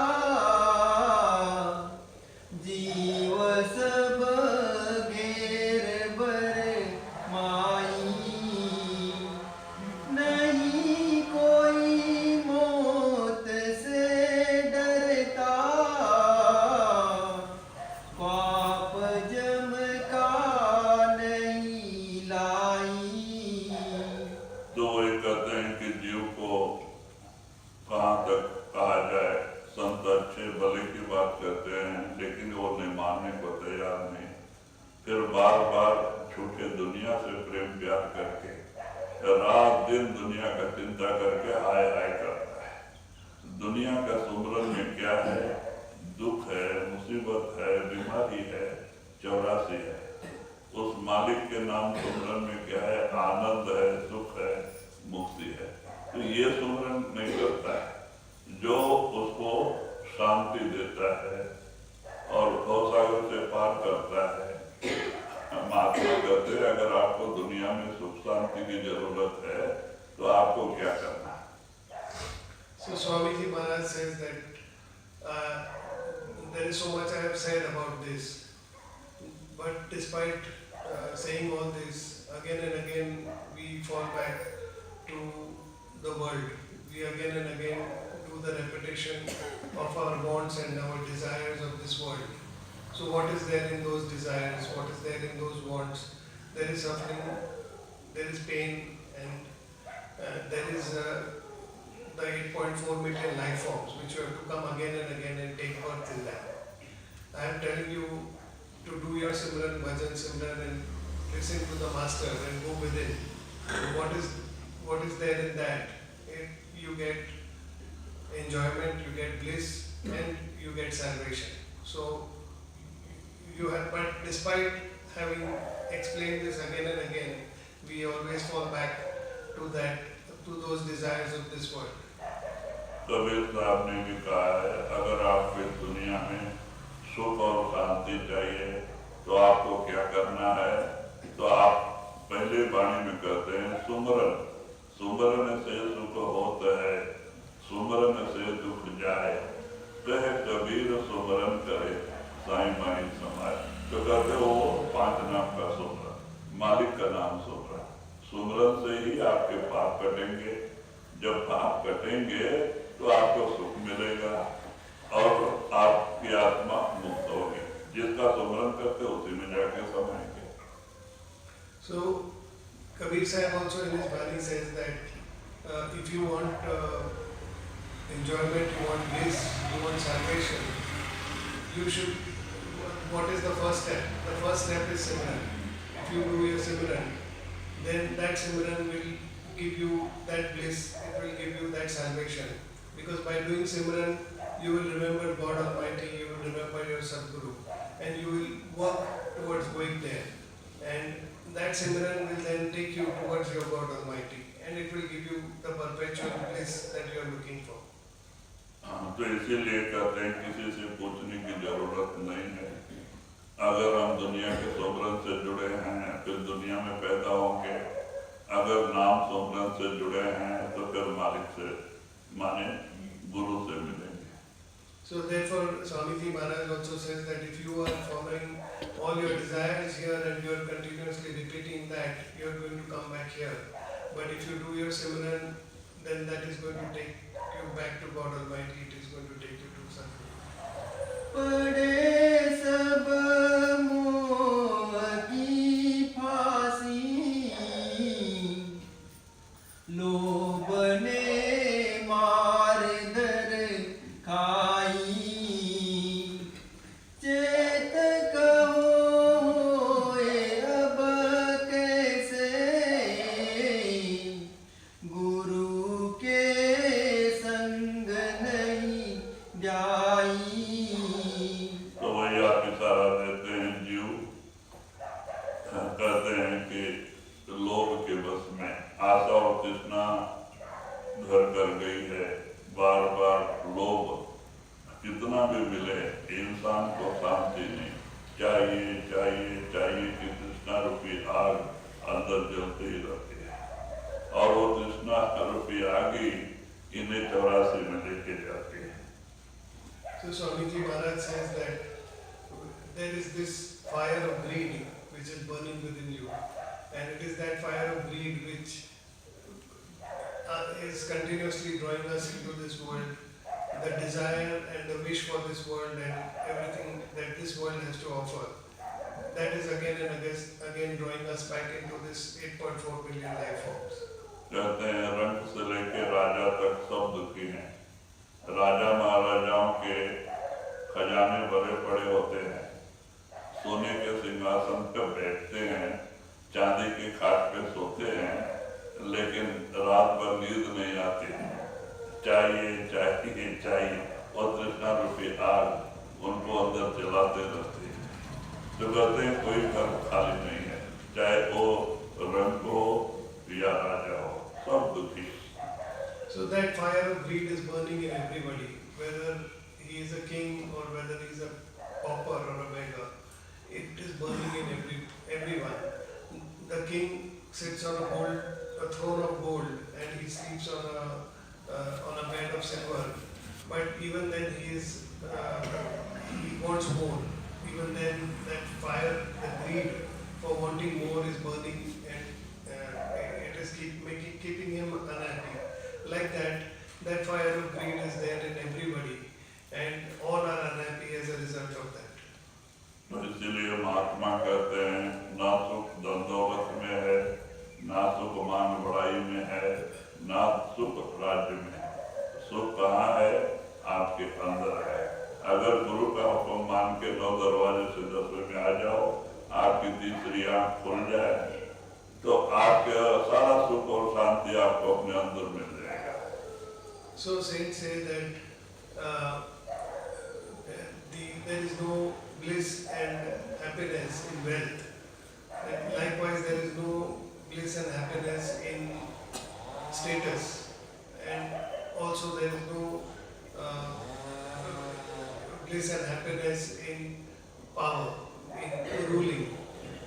जीव सब घेर बर माई, नहीं कोई मौत से डरता, पाप जम का नहीं लाई। तो वो ये कहते हैं कि जीव को कहाँ तक कहा जाए, संत अच्छे भले की बात करते हैं, लेकिन वो नहीं मानने को तैयार नहीं, फिर बार बार झूठे दुनिया से प्रेम प्यार करके रात दिन दुनिया का चिंता करके हाय हाय करता है। दुनिया का सुमरन में क्या है, दुख है, मुसीबत है, बीमारी है, 84 है। उस मालिक के नाम सुमरन में क्या है, आनंद है, सुख है, मुक्ति है। तो ये सुमरन नहीं करता है, जो उसको शांति says that there is so much I have said about this, but despite saying all this, again and again we fall back to the world. We again and again do the repetition of our wants and our desires of this world. So what is there in those desires? What is there in those wants? There is suffering, there is pain, and there is the 8.4 million life forms which you have to come again and again and take birth in them. I am telling you to do your Simran, Bhajan, Simran and listen to the Master and go within. What is there in that? You get enjoyment, you get bliss, and you get salvation. So you have, but despite having explained this again and again, we always fall back to those desires of this world. Kabir साहब ने भी कहा है, अगर आपको इस दुनिया में सुख और शांति चाहिए तो आपको क्या करना है? तो आप पहले वाणी में कहते हैं सुमरन। सुमरन से सुख होता है, सुमरन से दुख जाए। कहे कबीर सुमरन करे साईं माई समाए। तो कहते हो 5 नाम का सुमरन, मालिक का नाम सुमरन। सुमरन से ही आपके पाप कटेंगे। जब पाप कटेंगे तो आपको सुख मिलेगा और आपकी आत्मा मुक्त होगी। जिसका सुमरन करते उसी में जाके समाएंगे। So Kabir Sahib also in his Bani says that if you want enjoyment, you want bliss, you want salvation, you should. What is the first step? The first step is Simran. If you do your Simran, then that Simran will give you that bliss. It will give you that salvation. Because by doing Simran, you will remember God Almighty, you will remember your Sadguru, and you will work towards going there. And that Simran will then take you towards your God Almighty, and it will give you the perpetual bliss that you are looking for. तो इसीलिए कहते हैं किसी से पूछने की जरूरत नहीं है। अगर हम दुनिया के सुमरन से जुड़े हैं फिर दुनिया में पैदा होंगे। अगर नाम सुमरन से जुड़े हैं तो फिर मालिक से माने गुरु से मिलेंगे। So therefore, Swamiji Maharaj also says that if you are following all your desires here and you are continuously repeating that, you are going to come back here. But if you do your Simran, then that is going to take you back to God Almighty. It is going to take you to Sadguru. पड़े सब मोह की फांसी, लोभ ने मार दर खाई, चेत कहो होए अब कैसे, गुरु के संग नहीं जाई। तो वही आप इशारा देते हैं जीव, कहते हैं कि लोभ के बस में आशा और तृष्णा घर कर गई है। बार बार लोभ कितना भी मिले इंसान को शांति नहीं, चाहिए चाहिए चाहिए कि तृष्णा रूपी आग अंदर जलती ही रहती है और वो तृष्णा रूपी आग ही इन्हें 84 में लेके जाती है। So Swamiji Maharaj says that there is this fire of greed which is burning within you, and it is that fire of greed which is continuously drawing us into this world, the desire and the wish for this world and everything that this world has to offer. That is again and again drawing us back into this 8.4 billion life forms. कहते हैं रंग से लेके राजा तक सब दुखी हैं। राजा महाराजाओं के खजाने भरे पड़े होते हैं, सोने के सिंहासन पर बैठते हैं, चांदी की खाट पे सोते हैं, लेकिन रात भर नींद नहीं आती। चाहिए चाहिए चाहिए और तृष्णा रूपी आग उनको अंदर जलाते रहती है। तो कहते हैं कोई घर खाली नहीं है, चाहे वो रंग हो या राजा हो, सब दुखी। So that fire of greed is burning in everybody, whether he is a king or whether he is a pauper or a beggar. It is burning in everyone. The king sits on a throne of gold and he sleeps on a bed of silver. But तीसरी आंख खुल जाए तो आपके सारा सुख और शांति आपको अपने अंदर मिल जाएगा। So saints say that there is no bliss and happiness in wealth. And likewise, there is no bliss and happiness in status, and also there is no bliss and happiness in power, in ruling.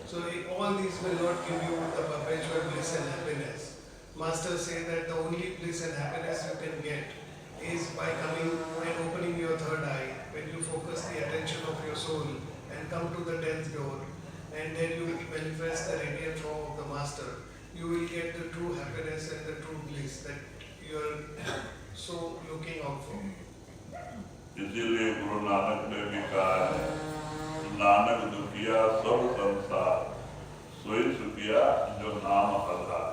So all these will not give you the perpetual bliss and happiness. Masters say that the only bliss and happiness you can get is by coming and opening your third eye, when you focus the attention of your soul and come to the 10th door, and then you manifest the radiant form of the Master. You will get the true happiness and the true bliss that you are so looking out for. इसीलिए गुरु नानक ने भी कहा है, नानक दुखिया सब संसार सोई सुखिया जो नाम आधार।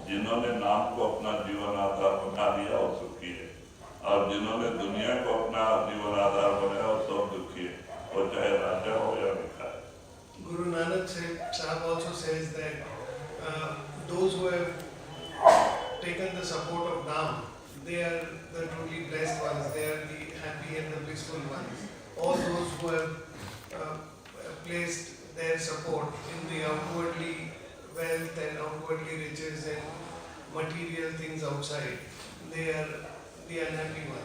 जिन्होंने नाम को अपना जीवन आधार बना लिया वो सुखी है, और जिन्होंने दुनिया को अपना जीवन आधार बनाया वो सब दुखी है, वो चाहे राजा हो या भिखारी। Guru Nanak Sahib also says that those who have taken the support of Naam, they are the truly blessed ones, they are the happy and the blissful ones. All those who have placed their support in the outwardly wealth and outwardly riches and material things outside, they are the unhappy ones.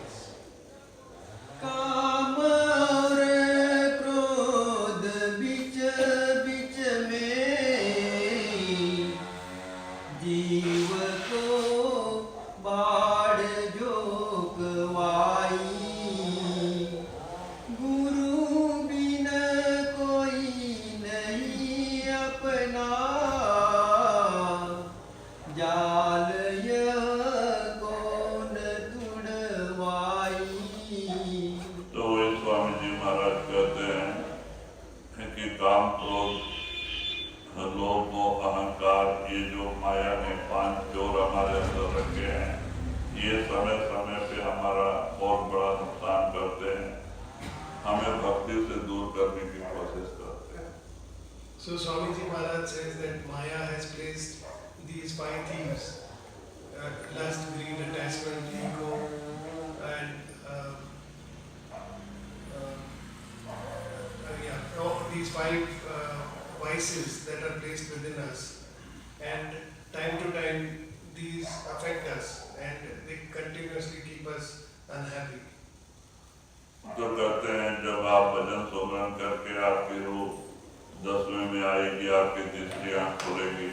So Swamiji Maharaj says that Maya has placed these 5 thieves, lust, greed, attachment, ego, and all these 5 vices that are placed within us, and time to time these affect us and they continuously keep us unhappy. तो कहते हैं जब आप भजन सुमरन करके आपकी रूह 10वें में आएगी, आपकी तीसरी आंख खुलेगी,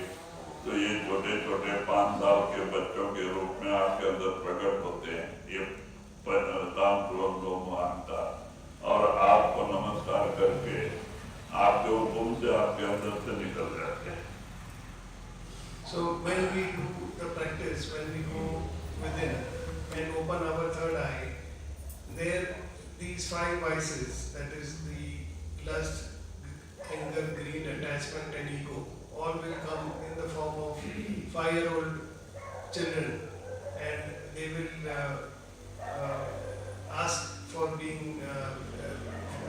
तो ये छोटे छोटे 5 साल के बच्चों के रूप में आपके अंदर प्रकट होते हैं, ये काम क्रोध लोभ अहंकार, और आपको नमस्कार करके आपके हुक्म से आपके अंदर से निकल जाते हैं। So when we do the practice, when we go within and open our third eye, there these 5 vices, that is the lust, anger, greed, attachment and ego, all will come in the form of 5-year-old children, and they will ask for being,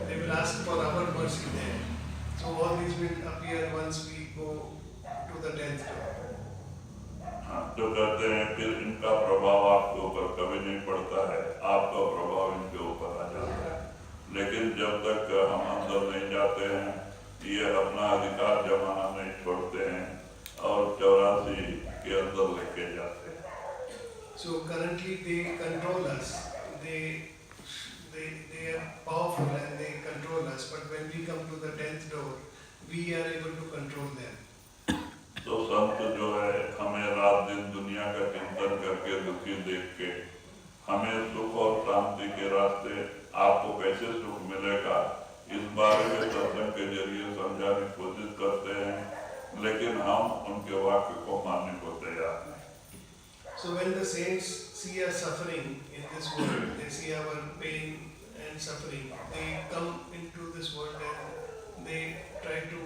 they will ask for our mercy there. So all these will appear once we go to the 10th door. तो कहते हैं फिर इनका प्रभाव आपके ऊपर कभी नहीं पड़ता है, आपका प्रभाव इनके ऊपर आ जाता है, लेकिन जब तक हम अंदर नहीं जाते हैं ये अपना अधिकार जमाना नहीं छोड़ते हैं और 84 के अंदर लेके जाते हैं। So currently they control us, they are powerful and they control us, but when we come to the 10th door, we are able to control them. तो संत जो है हमें रात दिन दुनिया का चिंतन करके दुखी देख के हमें सुख और शांति के रास्ते आपको कैसे सुख मिलेगा इस बारे में सत्संग के जरिए समझाने की कोशिश करते हैं, लेकिन हम उनके वाक्य को मानने को तैयार नहीं। So when the saints see us suffering in this world, they see our pain and suffering, they come into this world and they try to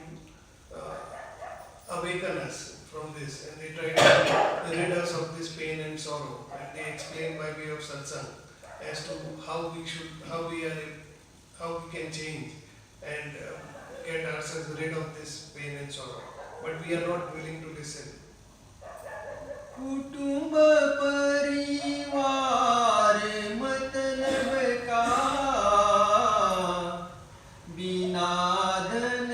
awaken us from this, and they try to rid us of this pain and sorrow, and they explain by way of satsang as to how we can change and get ourselves rid of this pain and sorrow. But we are not willing to listen. कुटुंब परिवार मतलब का बिना धन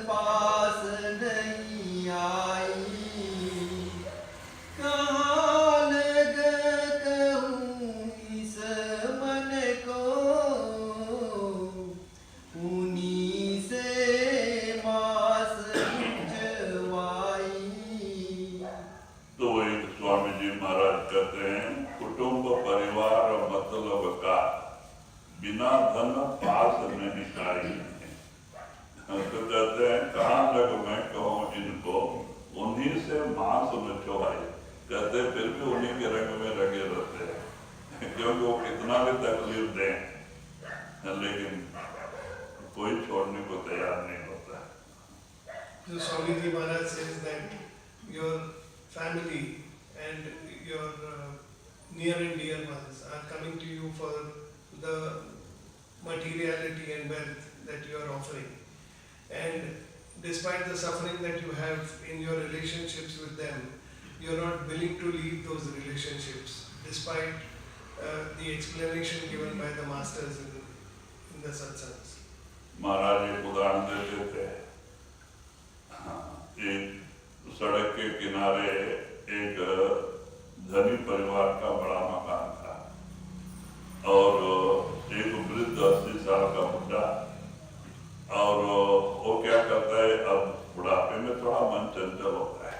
पास नहीं आई कहाँ लग कहूँ इस मन को उन्हीं से मास जवाई। तो एक स्वामी जी महाराज कहते हैं कुटुंब परिवार मतलब का बिना धन पास नहीं आई। तो कहते हैं कहाँ लग मैं कहूँ इनको उन्हीं से मांस न चुहाई। कहते फिर भी उन्हीं के रंग में लगे रहते हैं क्योंकि वो कितना भी तकलीफ दें लेकिन कोई छोड़ने को तैयार नहीं होता। So Swami Ji Maharaj says that your family and your near and dear ones are coming to you for the materiality and wealth that you are offering. And despite the suffering that you have in your relationships with them, you are not willing to leave those relationships despite the explanation given by the masters in the satsangs. महाराज एक उदाहरण देते थे। एक सड़क के किनारे एक धनी परिवार का बड़ा मकान था और एक वृद्ध 80 साल का बुढ़ा और वो क्या करता है अब बुढ़ापे में थोड़ा मन चंचल होता है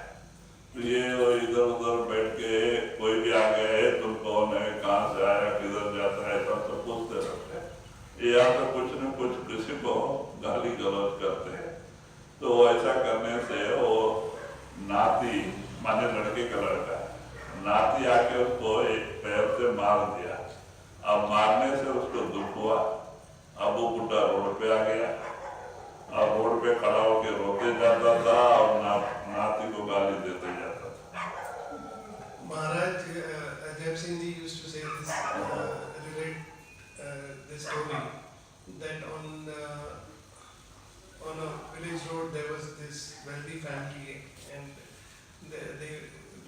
तो ये इधर उधर बैठ के कोई भी आ गया है तुम कौन है कहाँ से आया किधर जाता है सब पूछते रहते हैं। या तो कुछ न कुछ किसी को गाली गलौज करते हैं। तो ऐसा करने से वो नाती माने लड़के का लड़का नाती आके उसको एक पैर से मार दिया। अब मारने से उसको दुख हुआ। अब वो बुढ़ा रोड पे आ गया और रोड पे खड़ा होकर रोते जाता था और नाती को गाली देते जाता था। Maharaj Ajaib-Kripa used to say this, relate this story that on a village road there was this wealthy family and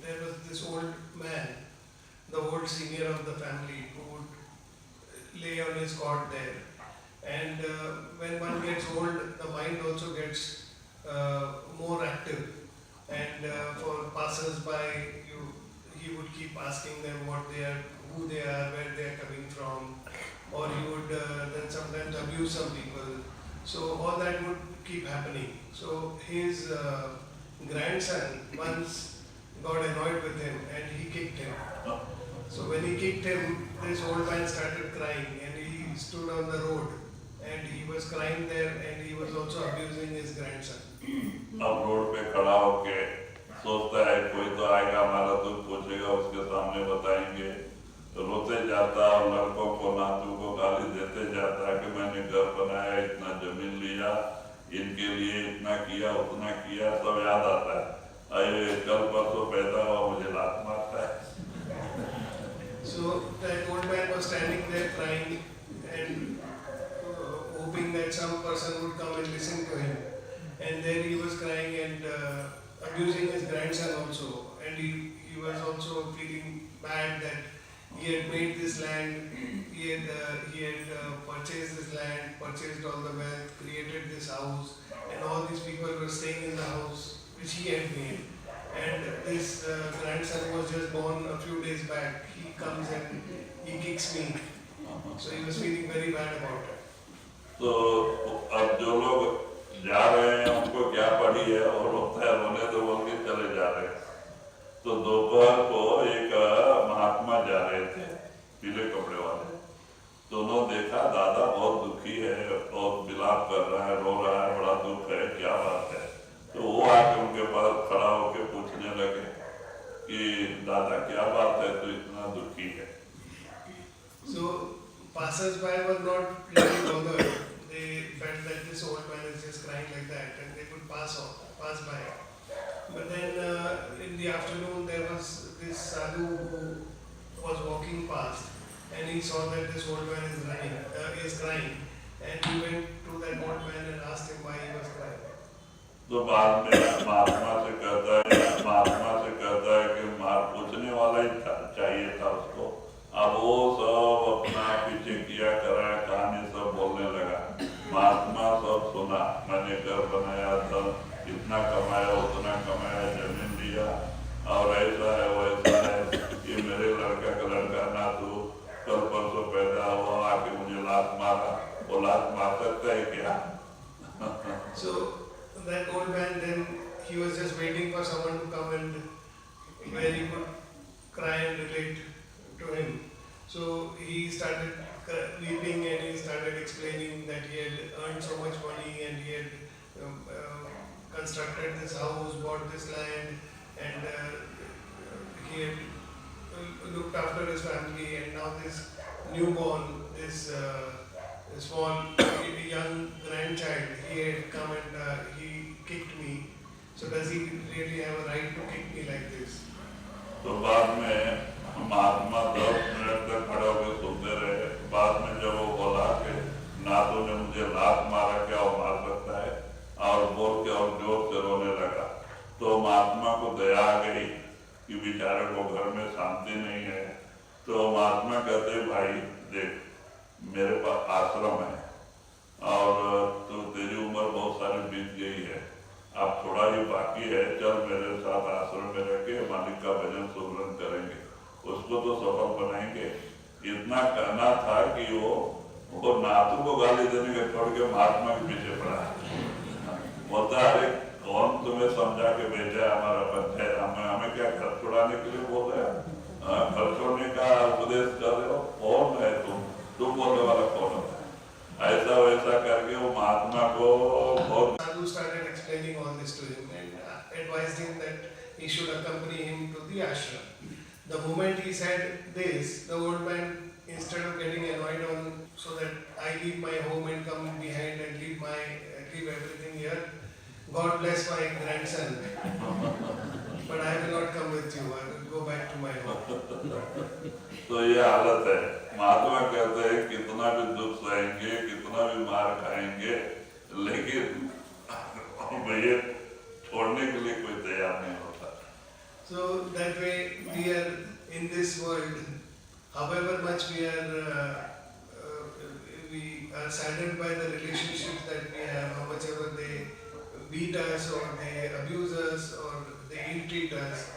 there was this old man, the old senior of the family, who would lay on his cot there. And when one gets old, the mind also gets more active. And for passers-by, he would keep asking them what they are, who they are, where they are coming from, or he would then sometimes abuse some people. So all that would keep happening. So his grandson once got annoyed with him and he kicked him. So when he kicked him, this old man started crying and he stood on the road and he was crying there and he was also abusing his grandson. अब road पे खड़ा होके सोचता है कोई तो आएगा हमारा दुख पूछेगा उसके सामने बताएंगे। रोते जाता और लड़कों को नातू को गाली देते जाता कि मैंने घर बनाया इतना जमीन लिया इनके लिए इतना किया उतना किया सब याद आता है। अरे कल परसों पैदा हुआ मुझे लात मारता है। So that old man was standing there crying and hoping that some person would come and listen to him. And then he was crying and abusing his grandson also. And he was also feeling bad that he had made this land, he had purchased this land, purchased all the wealth, created this house, and all these people were staying in the house which he had made. And this grandson was just born a few days back. He comes and he kicks me. So he was feeling very bad about it. तो अब जो लोग जा रहे हैं उनको क्या पड़ी है और होता है रोने तो बोल के चले जा रहे हैं। तो दोपहर को एक महात्मा जा रहे थे पीले कपड़े वाले। तो उन्होंने देखा दादा बहुत दुखी है और विलाप कर रहा है रो रहा है बड़ा दुख है क्या बात है। तो वो आके उनके पास खड़ा होकर पूछने लगे कि दादा क्या बात है तो इतना दुखी है। So passers-by were not really bothered. They felt that this old man is just crying like that and they could pass by. But then in the afternoon there was this sadhu who was walking past and he saw that this old man is crying and he went to that old man and asked him why he was crying. तो बाद में महात्मा से कहता है कि मार पूछने वाला ही चाहिए था उसको। अब वो सब अपना पीछे किया करा, कहानी सब बोलने लगा। महात्मा सब सुना, मैंने घर बनाया था, इतना कमाया, उतना कमाया, जमीन लिया, और ऐसा है वैसा है, ये मेरे लड़का का लड़का ना, तो कल परसों पैदा हुआ, आके मुझे लात मारा। वो लात मार सकता है क्या? So that old man, then he was just waiting for someone to come and where he could cry and relate to him. So he started weeping and he started explaining that he had earned so much money and he had constructed this house, bought this land, and he had looked after his family, and now this newborn, this small young grandchild, he had come and he kicked me. So does he really have a right to kick me like this? तो बाद में महात्मा 10 minute तक खड़े होकर सुनते रहे। बाद में जब वो बोला कि नातू ने मुझे लात मारा, क्या वो मार सकता है, और बोल के और जोर से रोने लगा, तो महात्मा को दया आ गई कि बेचारे को घर में शांति नहीं है। तो महात्मा कहते, भाई देख, मेरे पास आश्रम है और तो तेरी उम्र बहुत सारी बीत गई है, अब थोड़ा ही बाकी है, चल मेरे साथ आश्रम में रह के मालिक का भजन सुमरन करेंगे, उसको तो सफल बनाएंगे। इतना कहना था कि वो नातू को गाली देने के छोड़ के महात्मा के पीछे पड़ा। बोलता, अरे कौन तुम्हें समझा के भेजा हमारा पंचायत, हमें क्या घर छोड़ाने के लिए बोल रहे हैं? घर छोड़ने का उपदेश कर रहे हो? कौन है तुम बोलने वाला कौन है? ऐसा वैसा करके वो महात्मा को बहुत Sadhu started explaining all this to him and advised him that he should accompany him to the ashram. The moment he said this, the old man, instead of getting annoyed on so that I leave my home and come behind and leave everything here, God bless my grandson, but I will not come with you. I will go back to my home. तो ये हालत है। महात्मा कहते हैं कितना भी दुख सहेंगे, कितना भी मार खाएंगे, लेकिन ये छोड़ने के लिए कोई तैयार नहीं होता। So that way we are in this world, however much we are saddened by the relationships that we have, how much ever they beat us or they abuse us or they ill-treat us,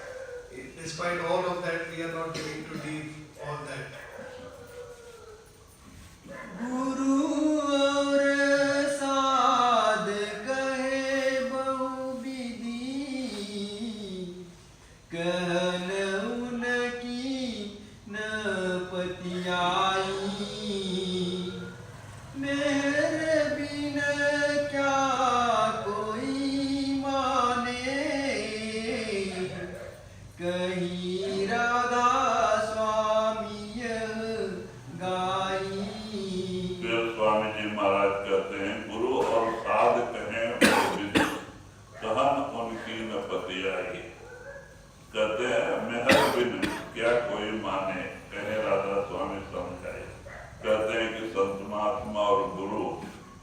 despite all of that, we are not willing to leave all that. गुरु और साध कहे बहु विधि, कहन उनकी न पतियाई, मेहर बिन क्या कोई माने, कहीं राधा स्वामी गाई। फिर स्वामी जी महाराज कहते हैं, गुरु और साध कहें कहन उनकी न पतियाई, कहते हैं मेहर बिन क्या कोई माने, कहे राधा स्वामी समझाए। कहते हैं कि संत महात्मा और गुरु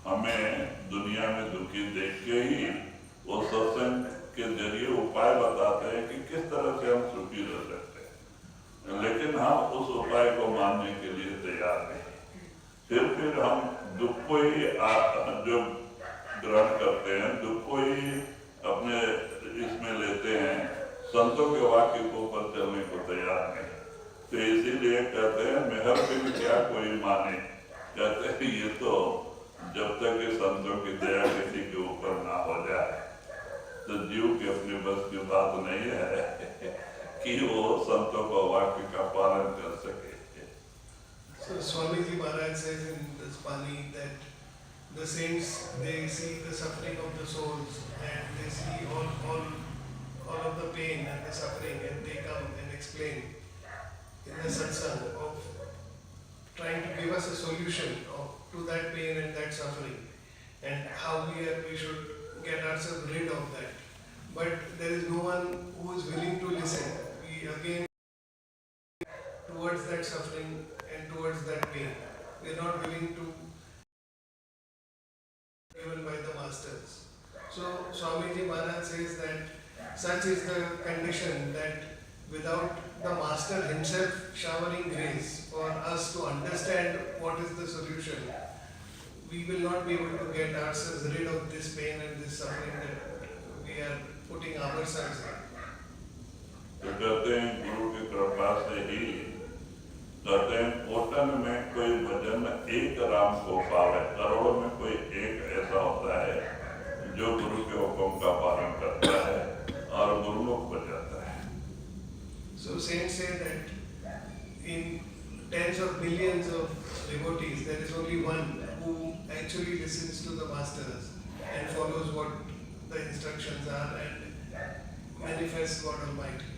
हमें दुनिया में दुखी देख के ही वो सत्संग के जरिए उपाय बताते हैं कि किस तरह से हम सुखी रह सकते हैं, लेकिन हम उस उपाय को मानने के लिए तैयार नहीं। फिर हम दुख को ही जो ग्रहण करते हैं, दुख को ही अपने इसमें लेते हैं, संतों के वाक्य को ऊपर चलने को तैयार नहीं। तो इसीलिए कहते हैं मेहर बिन क्या कोई माने, कहते हैं ये तो जब तक कि संतों की दया किसी के ऊपर ना हो जाए तो जीव की अपनी बस की बात नहीं है कि वो संतों का वाक्य का पालन कर सके। So Swamiji Maharaj says in this Pali that the saints, they see the suffering of the souls and they see all of the pain and the suffering, and they come and explain in the satsang of trying to give us a solution to that pain and that suffering and how we should get ourselves rid of that. But there is no one who is willing to listen. We again towards that suffering and towards that pain. We are not willing to given by the masters. So Swamiji Maharaj says that such is the condition that without the master himself showering grace for us to understand what is the solution, we will not be able to get ourselves rid of this pain and this suffering that we are putting ourselves in. तो कहते हैं गुरु की कृपा से ही कहते हैं cotton में कोई भजन एक राम को पावे, करोड़ों में कोई एक ऐसा होता है जो गुरु के हुक्म का पालन करता है और गुरुमुख हो जाता है. So saints say that in tens of billions of devotees, there is only one who actually listens to the masters and follows what the instructions are and manifests God Almighty.